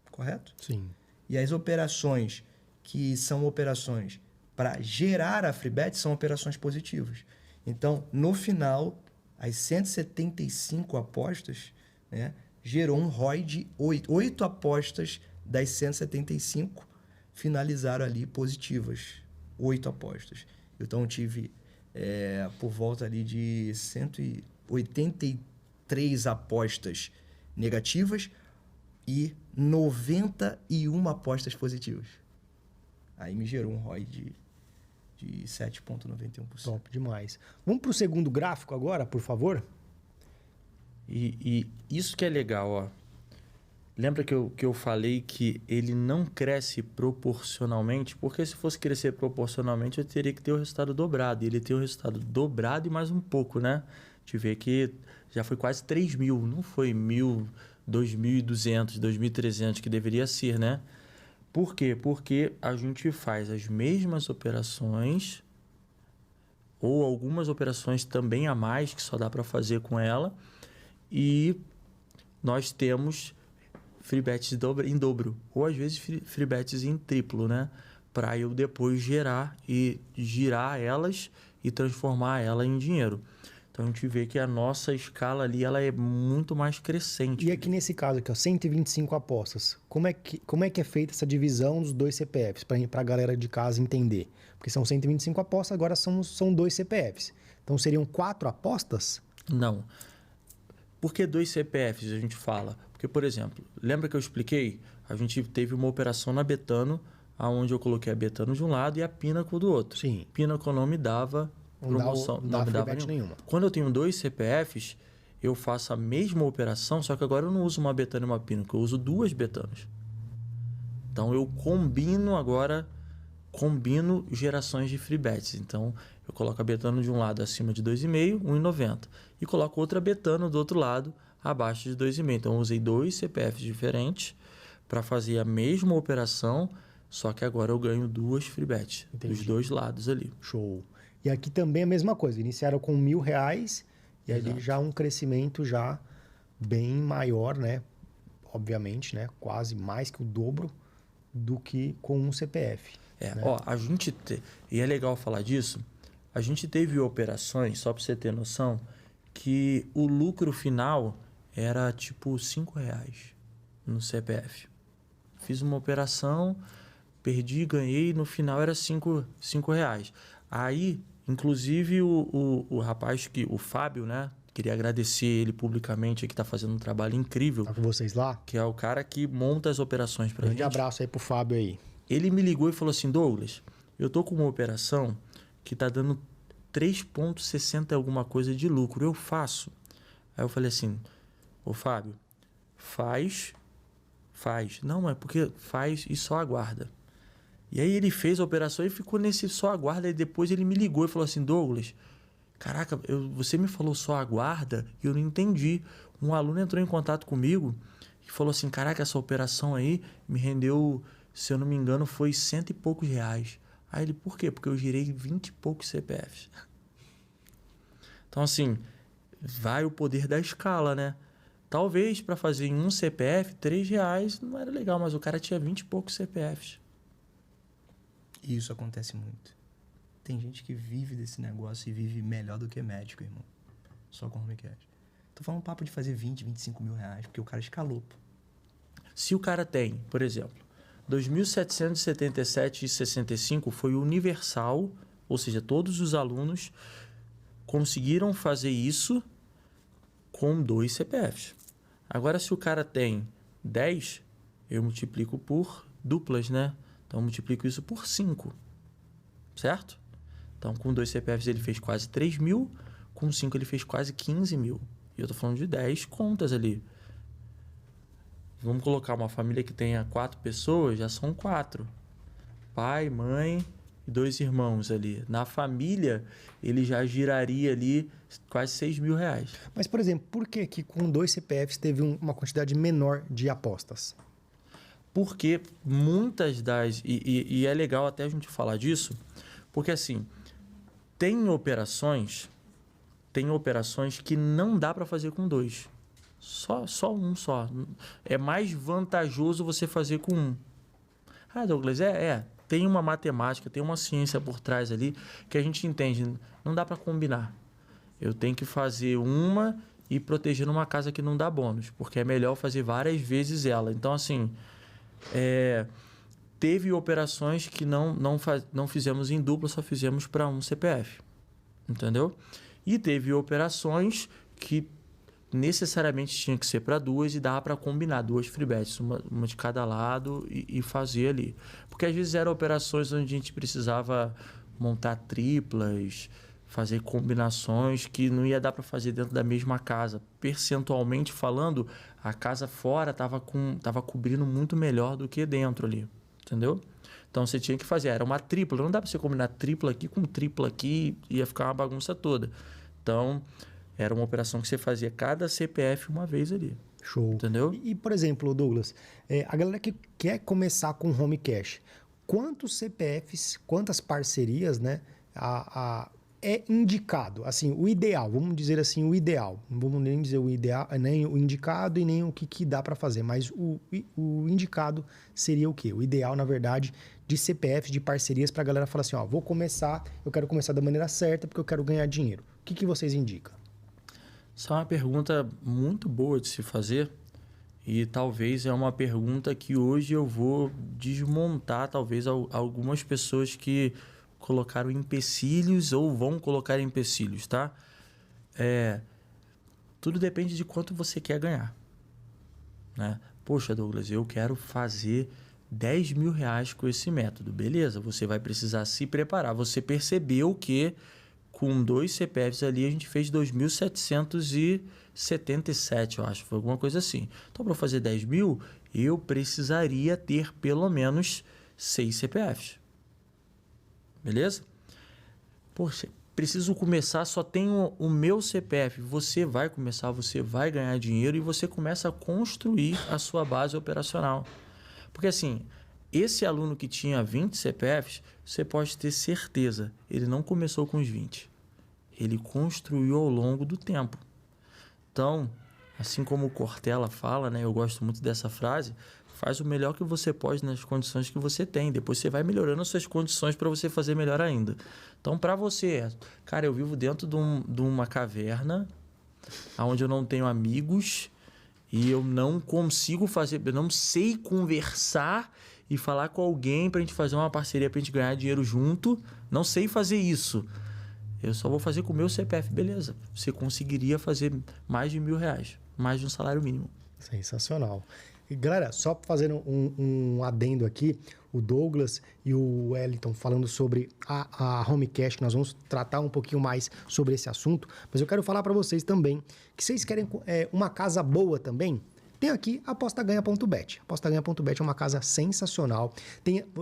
Speaker 2: Correto?
Speaker 1: Sim.
Speaker 2: E as operações que são operações para gerar a free bet são operações positivas. Então, no final, as 175 apostas, né, gerou um ROI de 8. 8 apostas das 175 finalizaram ali positivas. 8 apostas. Então, eu tive por volta ali de 183 apostas negativas e 91 apostas positivas. Aí me gerou um ROI de 7,91%.
Speaker 1: Top demais. Vamos para o segundo gráfico agora, por favor?
Speaker 3: E isso que é legal, ó. Lembra que eu falei que ele não cresce proporcionalmente? Porque se fosse crescer proporcionalmente, eu teria que ter o resultado dobrado. E ele tem o resultado dobrado e mais um pouco, né? A gente vê que já foi quase 3 mil, não foi 1.000, 2.200, 2.300 que deveria ser, né? Por quê? Porque a gente faz as mesmas operações ou algumas operações também a mais que só dá para fazer com ela e nós temos free bets em dobro. Ou às vezes free bets em triplo, né? Para eu depois gerar e girar elas e transformar ela em dinheiro. Então a gente vê que a nossa escala ali ela é muito mais crescente.
Speaker 1: E aqui nesse caso aqui, ó, 125 apostas, como é que é feita essa divisão dos dois CPFs, para a galera de casa entender? Porque são 125 apostas, agora são 2 CPFs. Então seriam 4 apostas?
Speaker 3: Não. Por que 2 CPFs a gente fala? Porque, por exemplo, lembra que eu expliquei? A gente teve uma operação na Betano, onde eu coloquei a Betano de um lado e a Pinnacle do outro.
Speaker 1: Sim.
Speaker 3: Pinnacle não me dava promoção, não me dava
Speaker 1: nenhuma.
Speaker 3: Quando eu tenho 2 CPFs, eu faço a mesma operação, só que agora eu não uso uma Betano e uma Pinnacle, eu uso 2 Betanos. Então eu combino gerações de free bets. Então eu coloco a Betano de um lado acima de 2,5, 1,90. E coloco outra Betano do outro lado abaixo de 2,5. Então eu usei 2 CPFs diferentes para fazer a mesma operação, só que agora eu ganho 2 free bets dos 2 lados ali.
Speaker 1: Show. E aqui também a mesma coisa. Iniciaram com R$1.000 e ali já um crescimento já bem maior, né? Obviamente, né? Quase mais que o dobro do que com um CPF.
Speaker 3: Né? Ó, e é legal falar disso, a gente teve operações, só para você ter noção, que o lucro final era tipo R$5 no CPF. Fiz uma operação, perdi, ganhei, no final era R$5. Aí, inclusive, o rapaz, o Fábio, né? Queria agradecer ele publicamente, que está fazendo um trabalho incrível.
Speaker 1: Tá com vocês lá?
Speaker 3: Que é o cara que monta as operações para gente.
Speaker 1: Grande abraço aí pro Fábio aí.
Speaker 3: Ele me ligou e falou assim, Douglas, eu tô com uma operação que tá dando 3,60 alguma coisa de lucro. Eu faço? Aí eu falei assim, ô Fábio, faz. Não, é porque faz e só aguarda. E aí ele fez a operação e ficou nesse só aguarda. E depois ele me ligou e falou assim, Douglas, caraca, você me falou só aguarda e eu não entendi. Um aluno entrou em contato comigo e falou assim, caraca, essa operação aí me rendeu, se eu não me engano, foi R$100 e poucos. Aí ele, por quê? Porque eu girei 20 e poucos CPFs. Então, assim, vai o poder da escala, né? Talvez para fazer em um CPF, R$3 não era legal, mas o cara tinha 20 e poucos CPFs.
Speaker 2: E isso acontece muito. Tem gente que vive desse negócio e vive melhor do que médico, irmão. Só com home cash. Tô falando um papo de fazer 20, 25 mil reais, porque o cara escalou. Pô.
Speaker 3: Se o cara tem, por exemplo, 2.777,65 foi universal, ou seja, todos os alunos conseguiram fazer isso com 2 CPFs. Agora, se o cara tem 10, eu multiplico por duplas, né? Então, eu multiplico isso por 5, certo? Então, com 2 CPFs ele fez quase 3 mil, com 5 ele fez quase 15 mil. E eu tô falando de 10 contas ali. Vamos colocar uma família que tenha 4 pessoas, já são 4. Pai, mãe e 2 irmãos ali. Na família, ele já giraria ali quase 6 mil reais.
Speaker 1: Mas, por exemplo, por que com 2 CPFs teve uma quantidade menor de apostas?
Speaker 3: Porque muitas das... E é legal até a gente falar disso, porque assim, tem operações que não dá para fazer com 2. Só um só. É mais vantajoso você fazer com um. Ah, Douglas, tem uma matemática, tem uma ciência por trás ali que a gente entende. Não dá para combinar. Eu tenho que fazer uma e proteger numa casa que não dá bônus, porque é melhor fazer várias vezes ela. Então, assim, teve operações que não fizemos em dupla, só fizemos para um CPF. Entendeu? E teve operações que necessariamente tinha que ser para 2 e dava para combinar 2 free bets, uma de cada lado e fazer ali. Porque às vezes eram operações onde a gente precisava montar triplas, fazer combinações que não ia dar para fazer dentro da mesma casa. Percentualmente falando, a casa fora estava cobrindo muito melhor do que dentro ali, entendeu? Então você tinha que fazer, era uma tripla, não dá para você combinar tripla aqui com tripla aqui, ia ficar uma bagunça toda. Então, era uma operação que você fazia cada CPF uma vez ali.
Speaker 1: Show.
Speaker 3: Entendeu?
Speaker 1: E por exemplo, Douglas, a galera que quer começar com home cash, quantos CPFs, quantas parcerias, né, é indicado? Assim, o ideal, vamos dizer assim, o ideal. Não vamos nem dizer o ideal, nem o indicado e nem o que dá para fazer, mas o indicado seria o quê? O ideal, na verdade, de CPFs, de parcerias, para a galera falar assim, ó, vou começar, eu quero começar da maneira certa porque eu quero ganhar dinheiro. O que vocês indicam?
Speaker 3: Essa é uma pergunta muito boa de se fazer e talvez é uma pergunta que hoje eu vou desmontar talvez algumas pessoas que colocaram empecilhos ou vão colocar empecilhos, tá? Tudo depende de quanto você quer ganhar, né? Poxa, Douglas, eu quero fazer 10 mil reais com esse método. Beleza, você vai precisar se preparar. Você percebeu que com 2 CPFs ali a gente fez 2.777, eu acho. Foi alguma coisa assim. Então, para fazer 10 mil, eu precisaria ter pelo menos 6 CPFs. Beleza? Poxa, preciso começar, só tenho o meu CPF. Você vai começar, você vai ganhar dinheiro e você começa a construir a sua base operacional. Porque assim, esse aluno que tinha 20 CPFs, você pode ter certeza, ele não começou com os 20. Ele construiu ao longo do tempo. Então, assim como o Cortella fala, né, eu gosto muito dessa frase, faz o melhor que você pode nas condições que você tem. Depois você vai melhorando as suas condições para você fazer melhor ainda. Então, para você, cara, eu vivo dentro de uma caverna onde eu não tenho amigos e eu não consigo fazer, eu não sei conversar e falar com alguém para a gente fazer uma parceria, para a gente ganhar dinheiro junto. Não sei fazer isso. Eu só vou fazer com o meu CPF. Beleza, você conseguiria fazer mais de R$1.000, mais de um salário mínimo.
Speaker 1: Sensacional. E, galera, só fazendo um adendo aqui, o Douglas e o Wellington falando sobre a Home Cash, que nós vamos tratar um pouquinho mais sobre esse assunto, mas eu quero falar para vocês também que vocês querem uma casa boa também, tem aqui a apostaganha.bet. Apostaganha.bet é uma casa sensacional,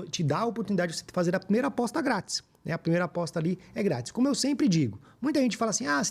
Speaker 1: te dá a oportunidade de você fazer a primeira aposta grátis. A primeira aposta ali é grátis. Como eu sempre digo, muita gente fala assim, a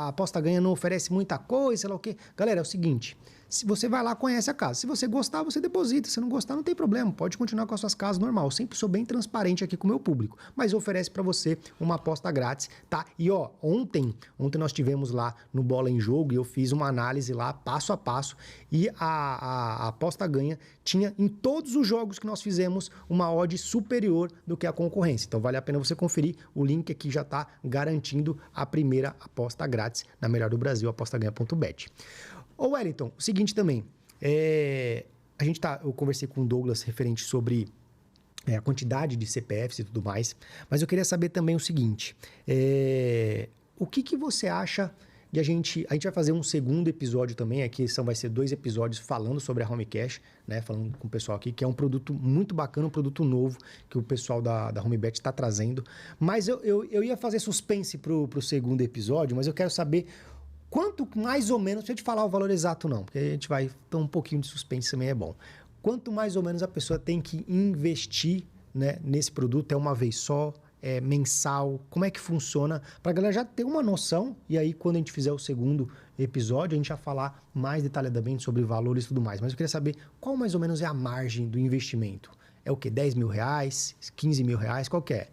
Speaker 1: aposta ganha não oferece muita coisa, sei lá o quê. Galera, é o seguinte, se você vai lá, conhece a casa. Se você gostar, você deposita. Se não gostar, não tem problema. Pode continuar com as suas casas normal. Eu sempre sou bem transparente aqui com o meu público. Mas oferece para você uma aposta grátis, tá? E ó, ontem nós tivemos lá no Bola em Jogo e eu fiz uma análise lá, passo a passo. E a aposta ganha tinha em todos os jogos que nós fizemos uma odd superior do que a concorrência. Então vale a pena você conferir. O link aqui já está garantindo a primeira aposta grátis na melhor do Brasil, apostaganha.bet. Ô Wellington, o seguinte também, eu conversei com o Douglas referente sobre a quantidade de CPFs e tudo mais, mas eu queria saber também o seguinte, o que você acha de a gente vai fazer um segundo episódio também, aqui vai ser 2 episódios falando sobre a Home Cash, né, falando com o pessoal aqui, que é um produto muito bacana, um produto novo que o pessoal da HomeBet está trazendo, mas eu ia fazer suspense pro segundo episódio, mas eu quero saber quanto mais ou menos, deixa eu te falar o valor exato não, porque a gente vai ter um pouquinho de suspense também é bom. Quanto mais ou menos a pessoa tem que investir, né, nesse produto, é uma vez só, é mensal, como é que funciona, para a galera já ter uma noção, e aí quando a gente fizer o segundo episódio, a gente vai falar mais detalhadamente sobre valores e tudo mais. Mas eu queria saber qual mais ou menos é a margem do investimento. É o quê? R$10.000? R$15.000? Qual que é?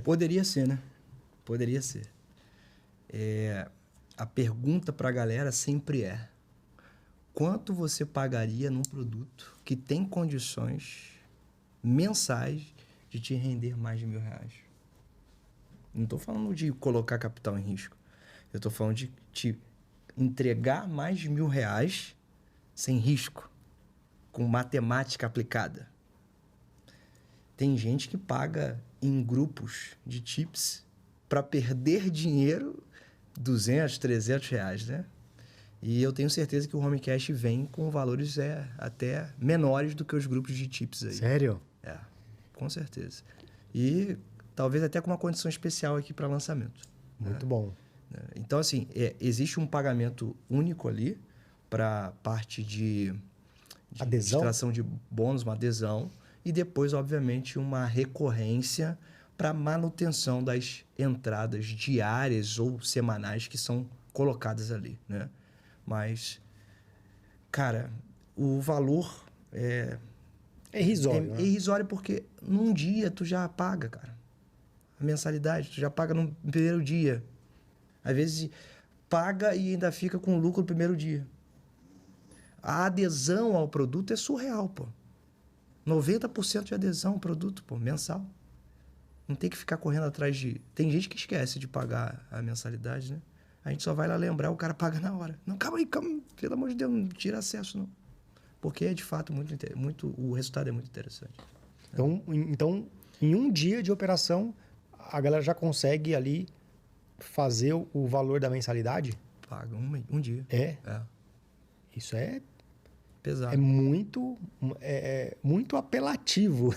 Speaker 2: Poderia ser, né? Poderia ser. A pergunta para a galera sempre é: quanto você pagaria num produto que tem condições mensais de te render mais de R$1.000? Não estou falando de colocar capital em risco. Eu estou falando de te entregar mais de R$1.000 sem risco, com matemática aplicada. Tem gente que paga em grupos de tips para perder dinheiro R$200, R$300, né? E eu tenho certeza que o Home Cash vem com valores até menores do que os grupos de tips aí.
Speaker 1: Sério?
Speaker 2: Com certeza. E talvez até com uma condição especial aqui para lançamento.
Speaker 1: Muito bom.
Speaker 2: Então, assim, existe um pagamento único ali para parte de
Speaker 1: adesão?
Speaker 2: Extração de bônus, uma adesão, e depois, obviamente, uma recorrência para manutenção das entradas diárias ou semanais que são colocadas ali, né? Mas, cara, o valor
Speaker 1: é irrisório, né?
Speaker 2: É irrisório porque num dia tu já paga, cara. a mensalidade, tu já paga no primeiro dia. Às vezes paga e ainda fica com lucro no primeiro dia. A adesão ao produto é surreal, pô. 90% de adesão ao produto, pô, mensal. Não tem que ficar correndo atrás de... Tem gente que esquece de pagar a mensalidade, né? A gente só vai lá lembrar, o cara paga na hora. Não, calma aí, pelo amor de Deus, não tira acesso, não. Porque é, de fato, o resultado é muito interessante.
Speaker 1: Então, em um dia de operação, a galera já consegue ali fazer o valor da mensalidade?
Speaker 2: Paga um dia.
Speaker 1: É?
Speaker 2: É.
Speaker 1: Isso é...
Speaker 2: Pesado.
Speaker 1: É muito apelativo.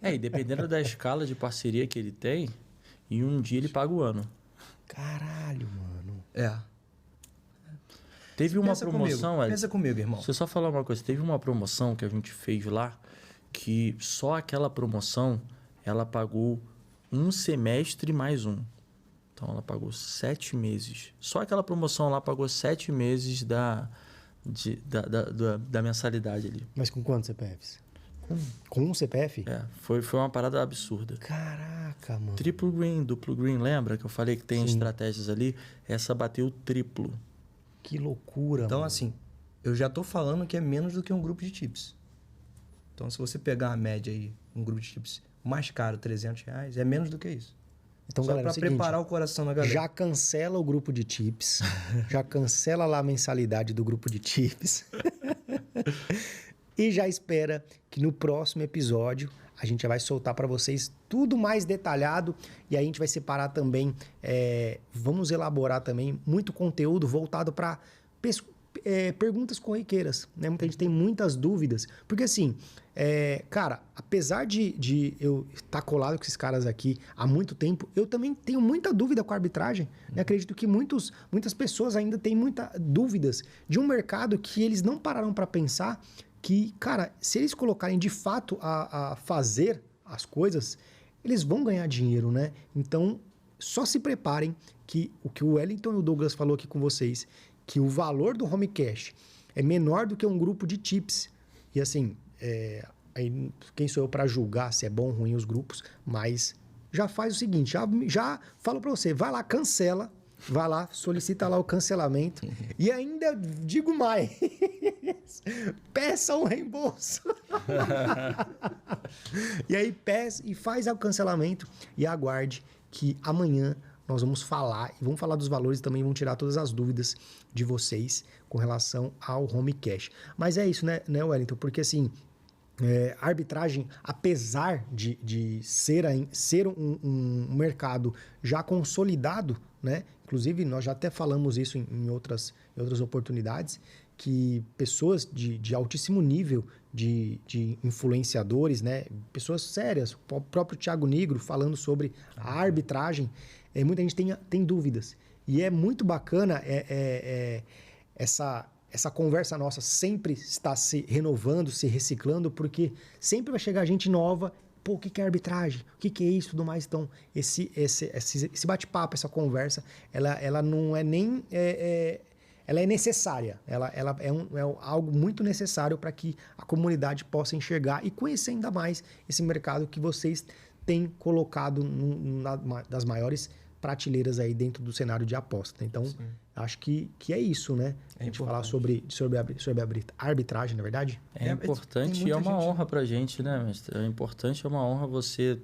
Speaker 3: E dependendo da escala de parceria que ele tem, em um dia ele paga o ano.
Speaker 1: Caralho, mano.
Speaker 2: É.
Speaker 3: Teve uma promoção...
Speaker 2: Pensa comigo, irmão.
Speaker 3: Deixa eu só falar uma coisa. Teve uma promoção que a gente fez lá, que só aquela promoção, ela pagou um semestre mais um. Então, ela pagou 7 meses. Só aquela promoção lá pagou 7 meses da mensalidade ali.
Speaker 1: Mas com quantos CPFs? Com um CPF?
Speaker 3: Foi uma parada absurda.
Speaker 1: Caraca, mano.
Speaker 3: Triplo green, duplo green, lembra que eu falei que tem estratégias ali? Essa bateu triplo.
Speaker 1: Que loucura,
Speaker 2: então,
Speaker 1: mano.
Speaker 2: assim, eu já tô falando que é menos do que um grupo de tips. Então, se você pegar a média aí, um grupo de tips mais caro, R$300, é menos do que isso.
Speaker 1: Então,
Speaker 2: só
Speaker 1: galera,
Speaker 2: para preparar o coração da galera.
Speaker 1: Já cancela o grupo de tips. Já cancela lá a mensalidade do grupo de tips. E já espera que no próximo episódio a gente já vai soltar para vocês tudo mais detalhado. E aí a gente vai separar também, vamos elaborar também muito conteúdo voltado para perguntas corriqueiras, né? Muita gente tem muitas dúvidas. Porque assim, cara, apesar de eu estar colado com esses caras aqui há muito tempo, eu também tenho muita dúvida com a arbitragem. Né? Acredito que muitas pessoas ainda têm muitas dúvidas de um mercado que eles não pararam para pensar que, cara, se eles colocarem de fato a fazer as coisas, eles vão ganhar dinheiro, né? Então, só se preparem que o que o Wellington e o Douglas falou aqui com vocês, que o valor do home cash é menor do que um grupo de tips. E assim, aí, quem sou eu para julgar se é bom ou ruim os grupos, mas já faz o seguinte, já falo para você, vai lá, cancela, vai lá, solicita lá o cancelamento e ainda digo mais, peça um reembolso. E aí peça e faz o cancelamento e aguarde que amanhã nós vamos falar e vamos falar dos valores também, vamos tirar todas as dúvidas de vocês com relação ao home cash. Mas é isso, né Wellington? Porque assim, a arbitragem, apesar de ser um mercado já consolidado, né? Inclusive, nós já até falamos isso em outras oportunidades, que pessoas de altíssimo nível de influenciadores, né? Pessoas sérias, o próprio Thiago Nigro falando sobre a arbitragem, muita gente tem dúvidas. E é muito bacana essa conversa nossa sempre está se renovando, se reciclando, porque sempre vai chegar gente nova. Pô, o que é arbitragem? O que é isso e tudo mais? Então, esse bate-papo, essa conversa, ela não é nem... ela é necessária. Ela é algo muito necessário para que a comunidade possa enxergar e conhecer ainda mais esse mercado que vocês têm colocado das maiores prateleiras aí dentro do cenário de aposta. Então, sim, acho que é isso, né? A gente falar sobre a arbitragem, na verdade.
Speaker 3: É importante e é uma honra pra gente, né, mestre? É importante, é uma honra você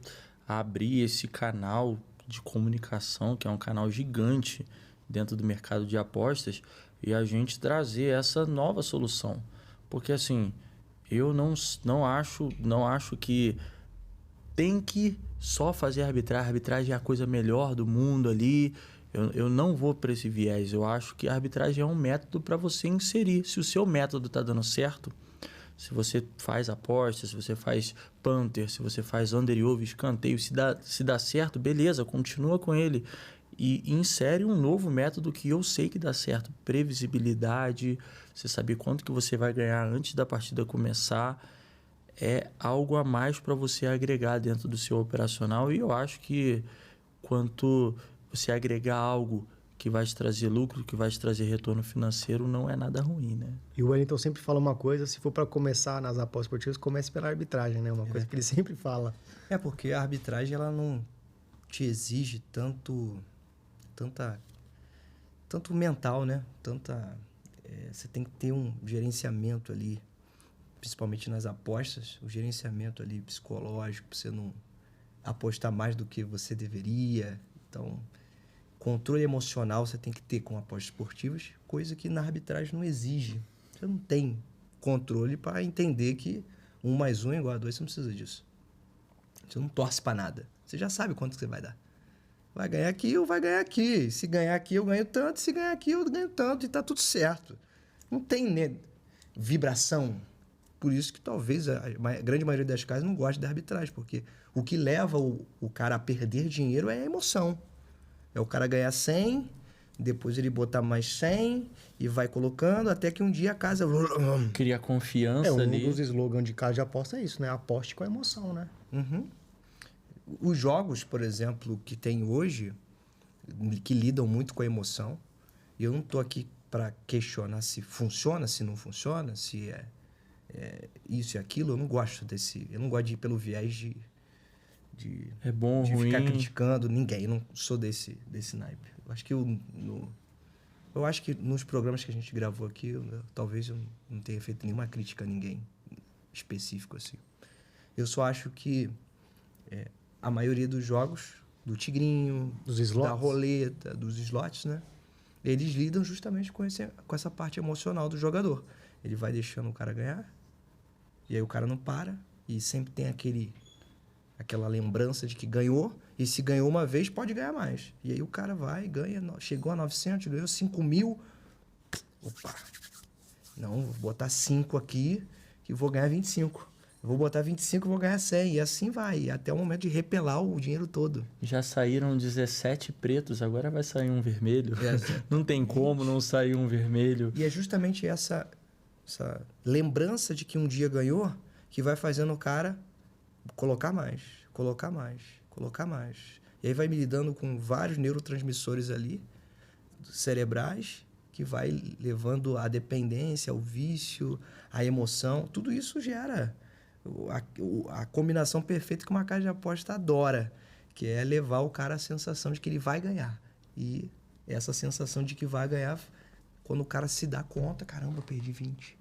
Speaker 3: abrir esse canal de comunicação, que é um canal gigante dentro do mercado de apostas, e a gente trazer essa nova solução. Porque, assim, eu não acho que tem que só fazer arbitragem. Arbitragem é a coisa melhor do mundo ali. Eu não vou para esse viés. Eu acho que a arbitragem é um método para você inserir. Se o seu método está dando certo, se você faz aposta, se você faz punter, se você faz under e over, escanteio, se dá certo, beleza, continua com ele. E insere um novo método que eu sei que dá certo. Previsibilidade, você saber quanto que você vai ganhar antes da partida começar. É algo a mais para você agregar dentro do seu operacional. E eu acho que quanto você agregar algo que vai te trazer lucro, que vai te trazer retorno financeiro, não é nada ruim, né?
Speaker 1: E o Wellington sempre fala uma coisa, se for para começar nas apostas esportivas, comece pela arbitragem, né? Uma coisa que ele sempre fala.
Speaker 2: Porque a arbitragem, ela não te exige tanto mental, né? Você tem que ter um gerenciamento ali, principalmente nas apostas, o gerenciamento ali psicológico, para você não apostar mais do que você deveria. Então, controle emocional você tem que ter com apostas esportivas, coisa que na arbitragem não exige. Você não tem controle para entender que 1 mais 1 é igual a 2, você não precisa disso. Você não torce para nada. Você já sabe quanto que você vai dar. Vai ganhar aqui ou vai ganhar aqui. Se ganhar aqui, eu ganho tanto. Se ganhar aqui, eu ganho tanto. E tá tudo certo. Não tem, né, vibração. Por isso que talvez a grande maioria das casas não goste da arbitragem. Porque o que leva o cara a perder dinheiro é a emoção. É o cara ganhar 100, depois ele botar mais 100 e vai colocando até que um dia a casa...
Speaker 3: Cria confiança ali.
Speaker 1: Um dos slogans de casa de aposta é isso, né? Aposte com a emoção, né?
Speaker 2: Uhum. Os jogos, por exemplo, que tem hoje, que lidam muito com a emoção, e eu não estou aqui para questionar se funciona, se não funciona, se é isso e aquilo. Eu não gosto de ir pelo viés de
Speaker 3: é bom,
Speaker 2: de
Speaker 3: ruim.
Speaker 2: ficar criticando ninguém. Eu não sou desse naipe. Eu acho que nos programas que a gente gravou aqui, talvez eu não tenha feito nenhuma crítica a ninguém específico assim. Eu só acho que a maioria dos jogos, do tigrinho,
Speaker 1: dos slots,
Speaker 2: da roleta, dos slots, né? Eles lidam justamente com essa parte emocional do jogador. Ele vai deixando o cara ganhar, e aí o cara não para, e sempre tem aquela lembrança de que ganhou, e se ganhou uma vez, pode ganhar mais. E aí o cara vai, ganha, chegou a 900, ganhou 5.000. Opa, não, vou botar 5 aqui, que vou ganhar 25. Eu vou botar 25 e vou ganhar 100. E assim vai, até o momento de repelar o dinheiro todo.
Speaker 3: Já saíram 17 pretos, agora vai sair um vermelho. Não tem como não sair um vermelho.
Speaker 2: E é justamente essa lembrança de que um dia ganhou que vai fazendo o cara colocar mais. E aí vai me lidando com vários neurotransmissores ali, cerebrais, que vai levando à dependência, ao vício, à emoção. Tudo isso gera a combinação perfeita que uma casa de aposta adora, que é levar o cara à sensação de que ele vai ganhar. E essa sensação de que vai ganhar, quando o cara se dá conta, caramba, eu perdi 20,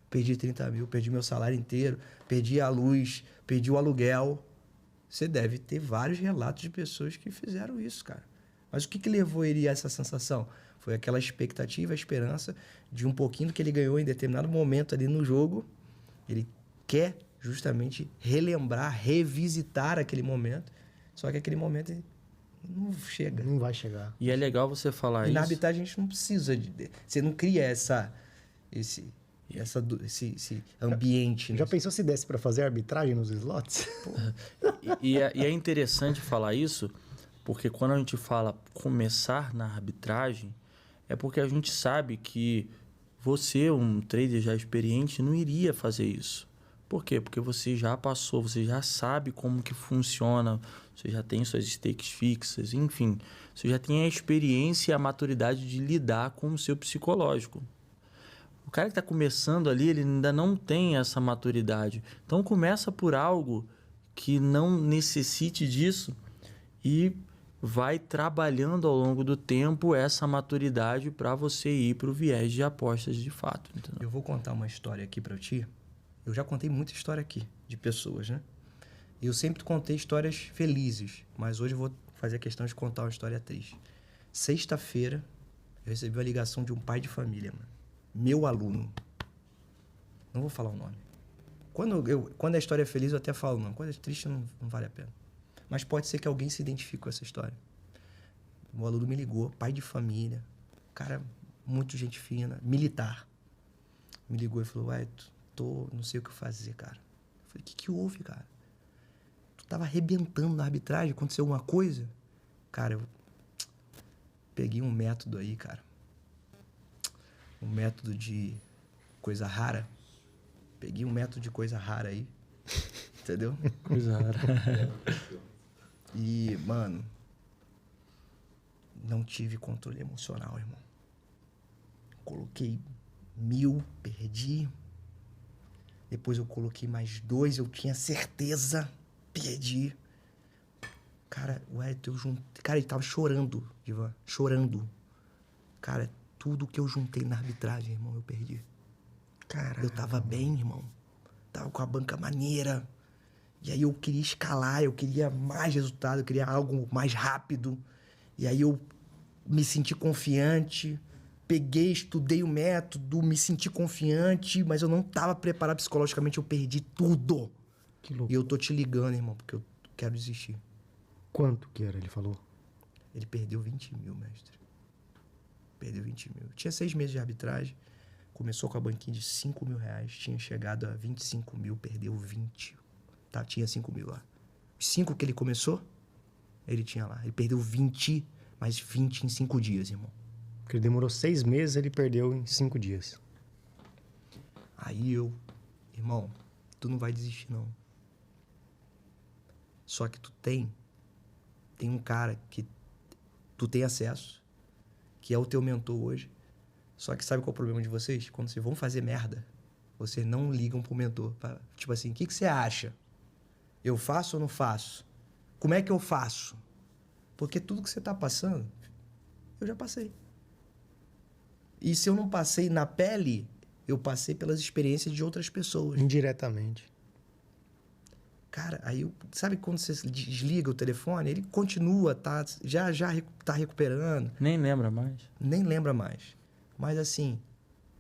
Speaker 2: perdi 30 mil, perdi meu salário inteiro, perdi a luz, perdi o aluguel. Você deve ter vários relatos de pessoas que fizeram isso, cara. Mas o que levou ele a essa sensação? Foi aquela expectativa, a esperança de um pouquinho que ele ganhou em determinado momento ali no jogo. Ele quer justamente relembrar, revisitar aquele momento. Só que aquele momento não chega.
Speaker 1: Não vai chegar.
Speaker 3: E é legal você falar isso.
Speaker 2: E na arbitragem a gente não precisa você não cria esse ambiente.
Speaker 1: Já
Speaker 2: né?
Speaker 1: pensou se desse para fazer arbitragem nos slots?
Speaker 3: E é interessante falar isso, porque quando a gente fala começar na arbitragem, é porque a gente sabe que você, um trader já experiente, não iria fazer isso. Por quê? Porque você já passou, você já sabe como que funciona, você já tem suas stakes fixas, enfim. Você já tem a experiência e a maturidade de lidar com o seu psicológico. O cara que está começando ali, ele ainda não tem essa maturidade. Então, começa por algo que não necessite disso e vai trabalhando ao longo do tempo essa maturidade para você ir para o viés de apostas de fato. Entendeu?
Speaker 2: Eu vou contar uma história aqui para ti. Eu já contei muita história aqui de pessoas, né? Eu sempre contei histórias felizes, mas hoje eu vou fazer a questão de contar uma história triste. Sexta-feira, eu recebi uma ligação de um pai de família, mano. Meu aluno. Não vou falar o nome. Quando a história é feliz, eu até falo o nome. Quando é triste, não vale a pena. Mas pode ser que alguém se identifique com essa história. O aluno me ligou, pai de família, cara, muito gente fina, militar. Me ligou e falou, ué, não sei o que fazer, cara. Eu falei, o que houve, cara? Tu tava arrebentando na arbitragem, aconteceu alguma coisa? Cara, eu peguei um método aí, cara. Um método de coisa rara. Peguei um método de coisa rara aí. Entendeu?
Speaker 3: Coisa rara.
Speaker 2: E, mano, não tive controle emocional, irmão. Coloquei 1.000, perdi. Depois eu coloquei mais 2, eu tinha certeza, perdi. Cara, eu juntei... Cara, ele tava chorando, Divan. Chorando. Cara, tudo que eu juntei na arbitragem, irmão, eu perdi.
Speaker 1: Caraca.
Speaker 2: Eu tava bem, irmão. Tava com a banca maneira. E aí eu queria escalar, eu queria mais resultado, eu queria algo mais rápido. E aí eu me senti confiante. Peguei, estudei o método, me senti confiante. Mas eu não tava preparado psicologicamente, eu perdi tudo.
Speaker 1: Que louco.
Speaker 2: E eu tô te ligando, irmão, porque eu quero desistir.
Speaker 1: Quanto que era, ele falou?
Speaker 2: Ele perdeu 20 mil, mestre. Perdeu 20 mil. Tinha 6 meses de arbitragem. Começou com a banquinha de 5 mil reais. Tinha chegado a 25 mil, perdeu 20. Tá, tinha 5 mil lá. Os 5 que ele começou, ele tinha lá. Ele perdeu 20, mais 20 em 5 dias, irmão.
Speaker 1: Porque ele demorou 6 meses, ele perdeu em 5 dias.
Speaker 2: Aí eu... Irmão, tu não vai desistir, não. Só que tu tem um cara que tu tem acesso, que é o teu mentor hoje. Só que sabe qual é o problema de vocês? Quando vocês vão fazer merda, vocês não ligam pro mentor. Tipo assim, o que você acha? Eu faço ou não faço? Como é que eu faço? Porque tudo que você tá passando, eu já passei. E se eu não passei na pele, eu passei pelas experiências de outras pessoas.
Speaker 1: Indiretamente.
Speaker 2: Cara, aí, sabe quando você desliga o telefone? Ele continua, já tá recuperando.
Speaker 3: Nem lembra mais.
Speaker 2: Nem lembra mais. Mas assim,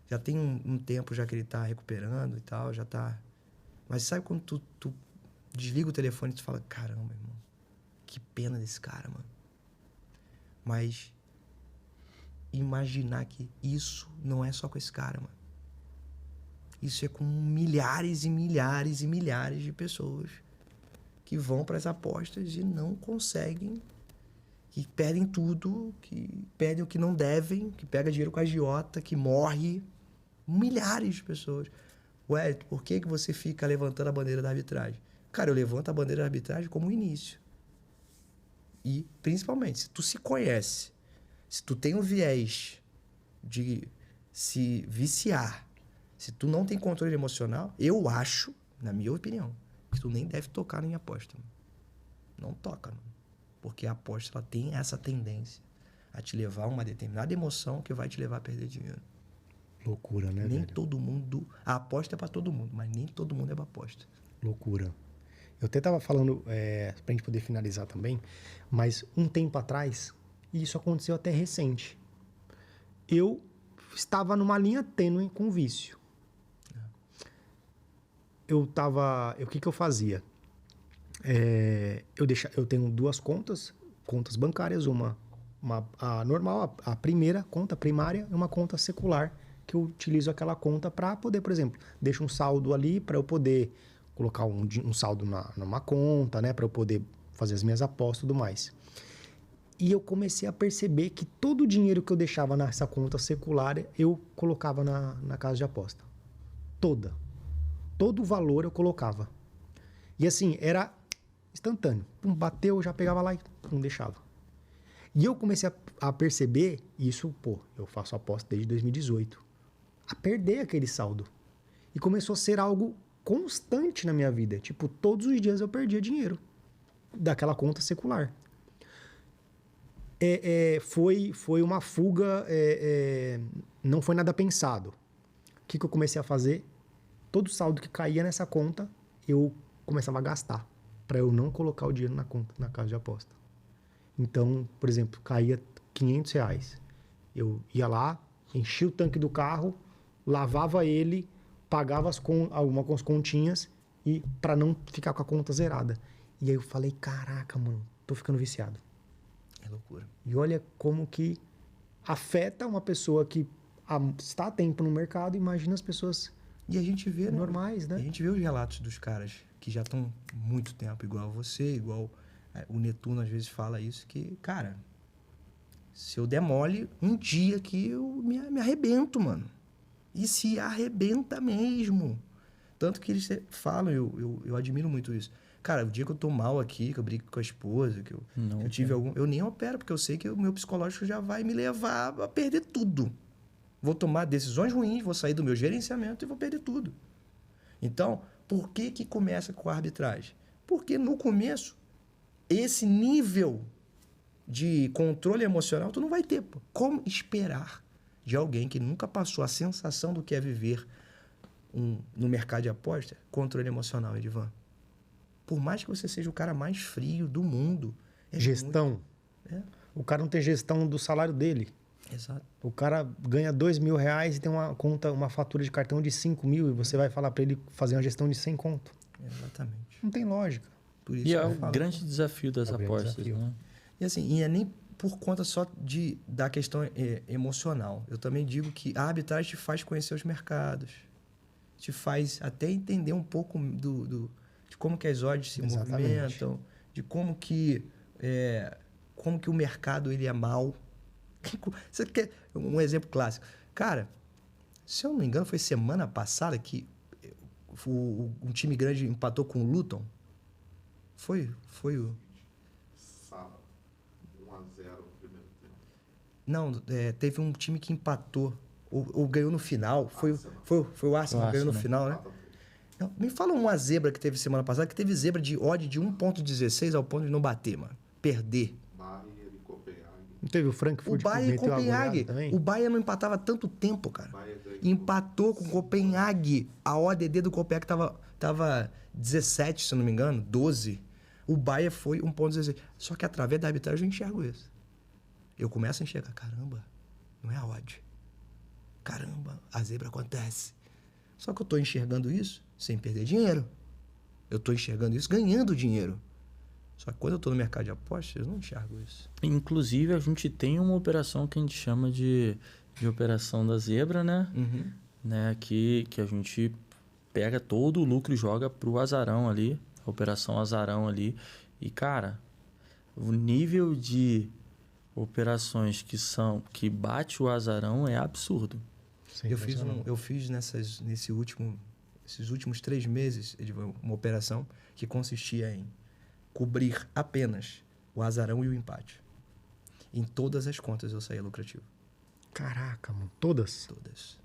Speaker 2: já tem um tempo já que ele tá recuperando e tal, já tá... Mas sabe quando tu desliga o telefone e tu fala, caramba, irmão, que pena desse cara, mano. Mas imaginar que isso não é só com esse cara, mano. Isso é com milhares e milhares e milhares de pessoas que vão para as apostas e não conseguem, que perdem tudo, que perdem o que não devem, que pega dinheiro com a agiota, que morre. Milhares de pessoas. Ué, por que você fica levantando a bandeira da arbitragem? Cara, eu levanto a bandeira da arbitragem como início. E, principalmente, se tu se conhece, se tu tem um viés de se viciar, se tu não tem controle emocional, eu acho, na minha opinião, que tu nem deve tocar em aposta. Mano. Não toca, mano. Porque a aposta ela tem essa tendência a te levar a uma determinada emoção que vai te levar a perder dinheiro.
Speaker 1: Loucura, né,
Speaker 2: Nem
Speaker 1: velho?
Speaker 2: todo mundo... A aposta é pra todo mundo, mas nem todo mundo é pra aposta.
Speaker 1: Loucura. Eu até tava falando, pra gente poder finalizar também, mas um tempo atrás, e isso aconteceu até recente, eu estava numa linha tênue com o vício. O que eu fazia? Eu tenho 2 contas bancárias, a normal, a primeira conta primária e uma conta secular, que eu utilizo aquela conta para poder, por exemplo, deixo um saldo ali para eu poder colocar um saldo numa conta, né, para eu poder fazer as minhas apostas e tudo mais. E eu comecei a perceber que todo o dinheiro que eu deixava nessa conta secular, eu colocava na casa de aposta. Todo o valor eu colocava. E assim, era instantâneo. Pum, bateu, eu já pegava lá e não deixava. E eu comecei a perceber, isso, eu faço aposta desde 2018, a perder aquele saldo. E começou a ser algo constante na minha vida. Tipo, todos os dias eu perdia dinheiro daquela conta secular. Foi uma fuga, não foi nada pensado. O que eu comecei a fazer? Todo saldo que caía nessa conta, eu começava a gastar, para eu não colocar o dinheiro na conta, na casa de aposta. Então, por exemplo, caía R$500. Eu ia lá, enchia o tanque do carro, lavava ele, pagava algumas continhas e para não ficar com a conta zerada. E aí eu falei, caraca, mano, tô ficando viciado.
Speaker 2: É loucura.
Speaker 1: E olha como que afeta uma pessoa que está há tempo no mercado, imagina as pessoas
Speaker 2: E a gente vê,
Speaker 1: normais, né?
Speaker 2: A gente vê os relatos dos caras que já estão muito tempo, igual você, igual o Netuno às vezes fala isso, que, cara, se eu der mole, um dia que eu me arrebento, mano. E se arrebenta mesmo. Tanto que eles falam, eu admiro muito isso. Cara, o dia que eu tô mal aqui, que eu brigo com a esposa, que eu tive algum... Eu nem opero, porque eu sei que o meu psicológico já vai me levar a perder tudo. Vou tomar decisões ruins, vou sair do meu gerenciamento e vou perder tudo. Então, por que começa com a arbitragem? Porque no começo, esse nível de controle emocional tu não vai ter, pô. Como esperar de alguém que nunca passou a sensação do que é viver no mercado de aposta, controle emocional, Edivan? Por mais que você seja o cara mais frio do mundo.
Speaker 1: Gestão. O cara não tem gestão do salário dele.
Speaker 2: Exato.
Speaker 1: O cara ganha R$2.000 e tem uma fatura de cartão de 5.000 e você vai falar para ele fazer uma gestão de 100 conto.
Speaker 2: Exatamente.
Speaker 1: Não tem lógica.
Speaker 2: Por isso
Speaker 3: E
Speaker 2: que
Speaker 3: é
Speaker 2: eu
Speaker 3: o
Speaker 2: falo,
Speaker 3: grande desafio das apostas,
Speaker 1: desafio.
Speaker 3: né?
Speaker 2: E assim, e é nem por conta só da questão emocional. Eu também digo que a arbitragem te faz conhecer os mercados. Te faz até entender um pouco de como que as odds se movimentam, de como que o mercado ele é mau. Você quer um exemplo clássico? Cara, se eu não me engano, foi semana passada que um time grande empatou com o Luton. Foi o...
Speaker 4: Sábado, 1-0 no primeiro tempo.
Speaker 2: Não, teve um time que empatou ou ganhou no final. Foi o Arsenal que ganhou no final, né? Não, me fala uma zebra que teve semana passada, que teve zebra de odd de 1.16 ao ponto de não bater, mano. Perder.
Speaker 4: Bayern e Copenhague.
Speaker 1: Não teve o Frankfurt
Speaker 2: O Bayern e
Speaker 1: meteu a goleada
Speaker 2: Copenhague.
Speaker 1: também?
Speaker 2: O Bayern não empatava tanto tempo, cara.
Speaker 4: Bayern ganhou.
Speaker 2: Empatou com o Copenhague. A ODD do Copenhague tava 17, se eu não me engano, 12. O Bayern foi 1.16. Só que através da arbitragem eu enxergo isso. Eu começo a enxergar, caramba, não é a odd. Caramba, a zebra acontece. Só que eu tô enxergando isso sem perder dinheiro. Eu tô enxergando isso ganhando dinheiro. Só que quando eu tô no mercado de apostas, eu não enxergo isso.
Speaker 3: Inclusive, a gente tem uma operação que a gente chama de operação da zebra, né? Né? Que a gente pega todo o lucro e joga pro azarão ali. A operação azarão ali. E, cara, o nível de operações que bate o azarão é absurdo.
Speaker 2: Eu fiz nesses últimos 3 meses uma operação que consistia em cobrir apenas o azarão e o empate. Em todas as contas eu saía lucrativo.
Speaker 1: Caraca, mano. Todas?
Speaker 2: Todas.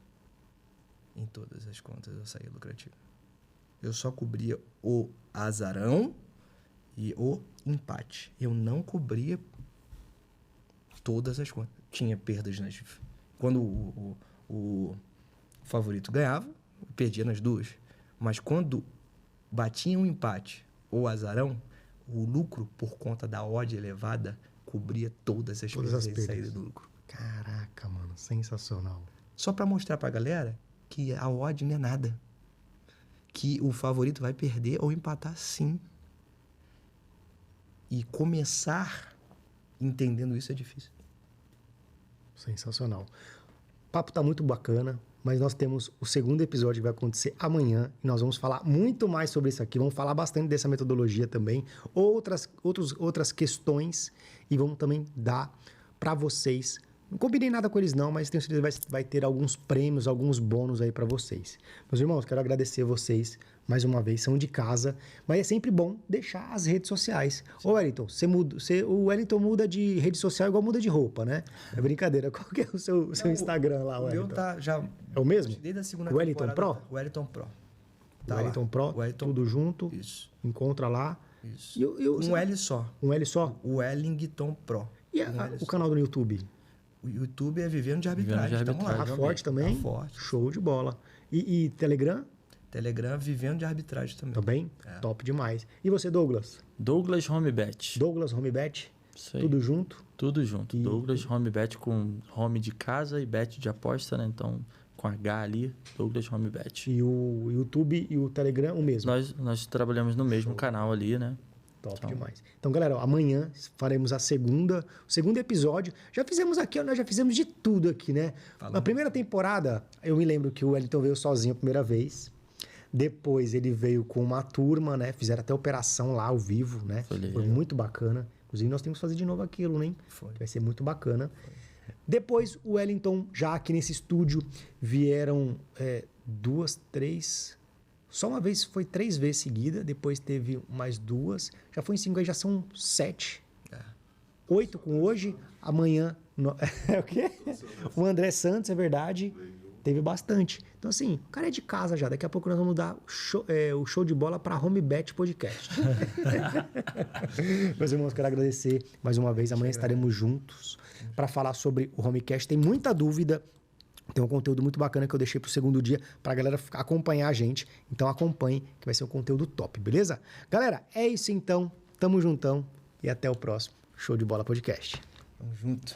Speaker 2: Em todas as contas eu saía lucrativo. Eu só cobria o azarão e o empate. Eu não cobria todas as contas. Tinha perdas quando o favorito ganhava, eu perdia nas duas. Mas quando batia um empate ou azarão, o lucro, por conta da odd elevada, cobria todas as perdas e saída do lucro.
Speaker 1: Caraca, mano. Sensacional.
Speaker 2: Só para mostrar pra galera que a odd não é nada. Que o favorito vai perder ou empatar sim. E começar entendendo isso é difícil.
Speaker 1: Sensacional. O papo tá muito bacana, mas nós temos o segundo episódio que vai acontecer amanhã e nós vamos falar muito mais sobre isso aqui. Vamos falar bastante dessa metodologia também, outras questões e vamos também dar para vocês. Não combinei nada com eles não, mas tenho certeza que vai ter alguns prêmios, alguns bônus aí para vocês. Meus irmãos, quero agradecer vocês mais uma vez, são de casa, mas é sempre bom deixar as redes sociais. Sim. Ô Wellington, o Wellington muda de rede social igual muda de roupa, né? É brincadeira. Qual que é o seu Instagram lá, Wellington?
Speaker 2: O meu tá já...
Speaker 1: É o mesmo?
Speaker 2: Desde a segunda
Speaker 1: Wellington
Speaker 2: temporada.
Speaker 1: Pro?
Speaker 2: O Wellington Pro.
Speaker 1: Tá Wellington Pro, tudo junto.
Speaker 2: Isso.
Speaker 1: Encontra lá.
Speaker 2: Isso.
Speaker 1: Um
Speaker 2: L só.
Speaker 1: Um L só?
Speaker 2: O Wellington Pro.
Speaker 1: E o canal do YouTube?
Speaker 2: O YouTube é Vivendo de Arbitragem.
Speaker 3: Vivendo de
Speaker 2: Estamos lá.
Speaker 1: Tá forte também?
Speaker 2: Tá forte.
Speaker 1: Show de bola. E Telegram?
Speaker 2: Telegram Vivendo de Arbitragem também.
Speaker 1: Também? Top demais. E você, Douglas?
Speaker 3: Douglas Homebet.
Speaker 1: Douglas Homebet?
Speaker 3: Isso aí.
Speaker 1: Tudo junto?
Speaker 3: Tudo junto. Douglas Homebet com home de casa e bet de aposta, né? Então, com H ali, Douglas Homebet.
Speaker 1: E o YouTube e o Telegram o mesmo?
Speaker 3: Nós trabalhamos no mesmo canal ali, né?
Speaker 1: Top demais. Então, galera, amanhã faremos o segundo episódio. Já fizemos aqui, nós já fizemos de tudo aqui, né? Na primeira temporada, eu me lembro que o Wellington veio sozinho a primeira vez. Depois ele veio com uma turma, né? Fizeram até operação lá ao vivo, né? Foi muito bacana. Inclusive, nós temos que fazer de novo aquilo, né? Vai ser muito bacana. Depois, o Wellington, já aqui nesse estúdio, vieram 2, 3... Só uma vez foi 3 vezes seguida, depois teve mais 2. Já foi em 5, aí já são 7. 8 com hoje, amanhã... É o quê? O André Santos, é verdade. Teve bastante. Então, assim, o cara é de casa já. Daqui a pouco nós vamos mudar o show de bola para HomeBet Podcast. Meus irmãos, quero agradecer mais uma vez. Amanhã estaremos juntos para falar sobre o Homecast. Tem muita dúvida. Tem um conteúdo muito bacana que eu deixei pro segundo dia pra galera acompanhar a gente. Então acompanhe, que vai ser um conteúdo top, beleza? Galera, é isso então. Tamo juntão e até o próximo Show de Bola Podcast.
Speaker 2: Tamo junto.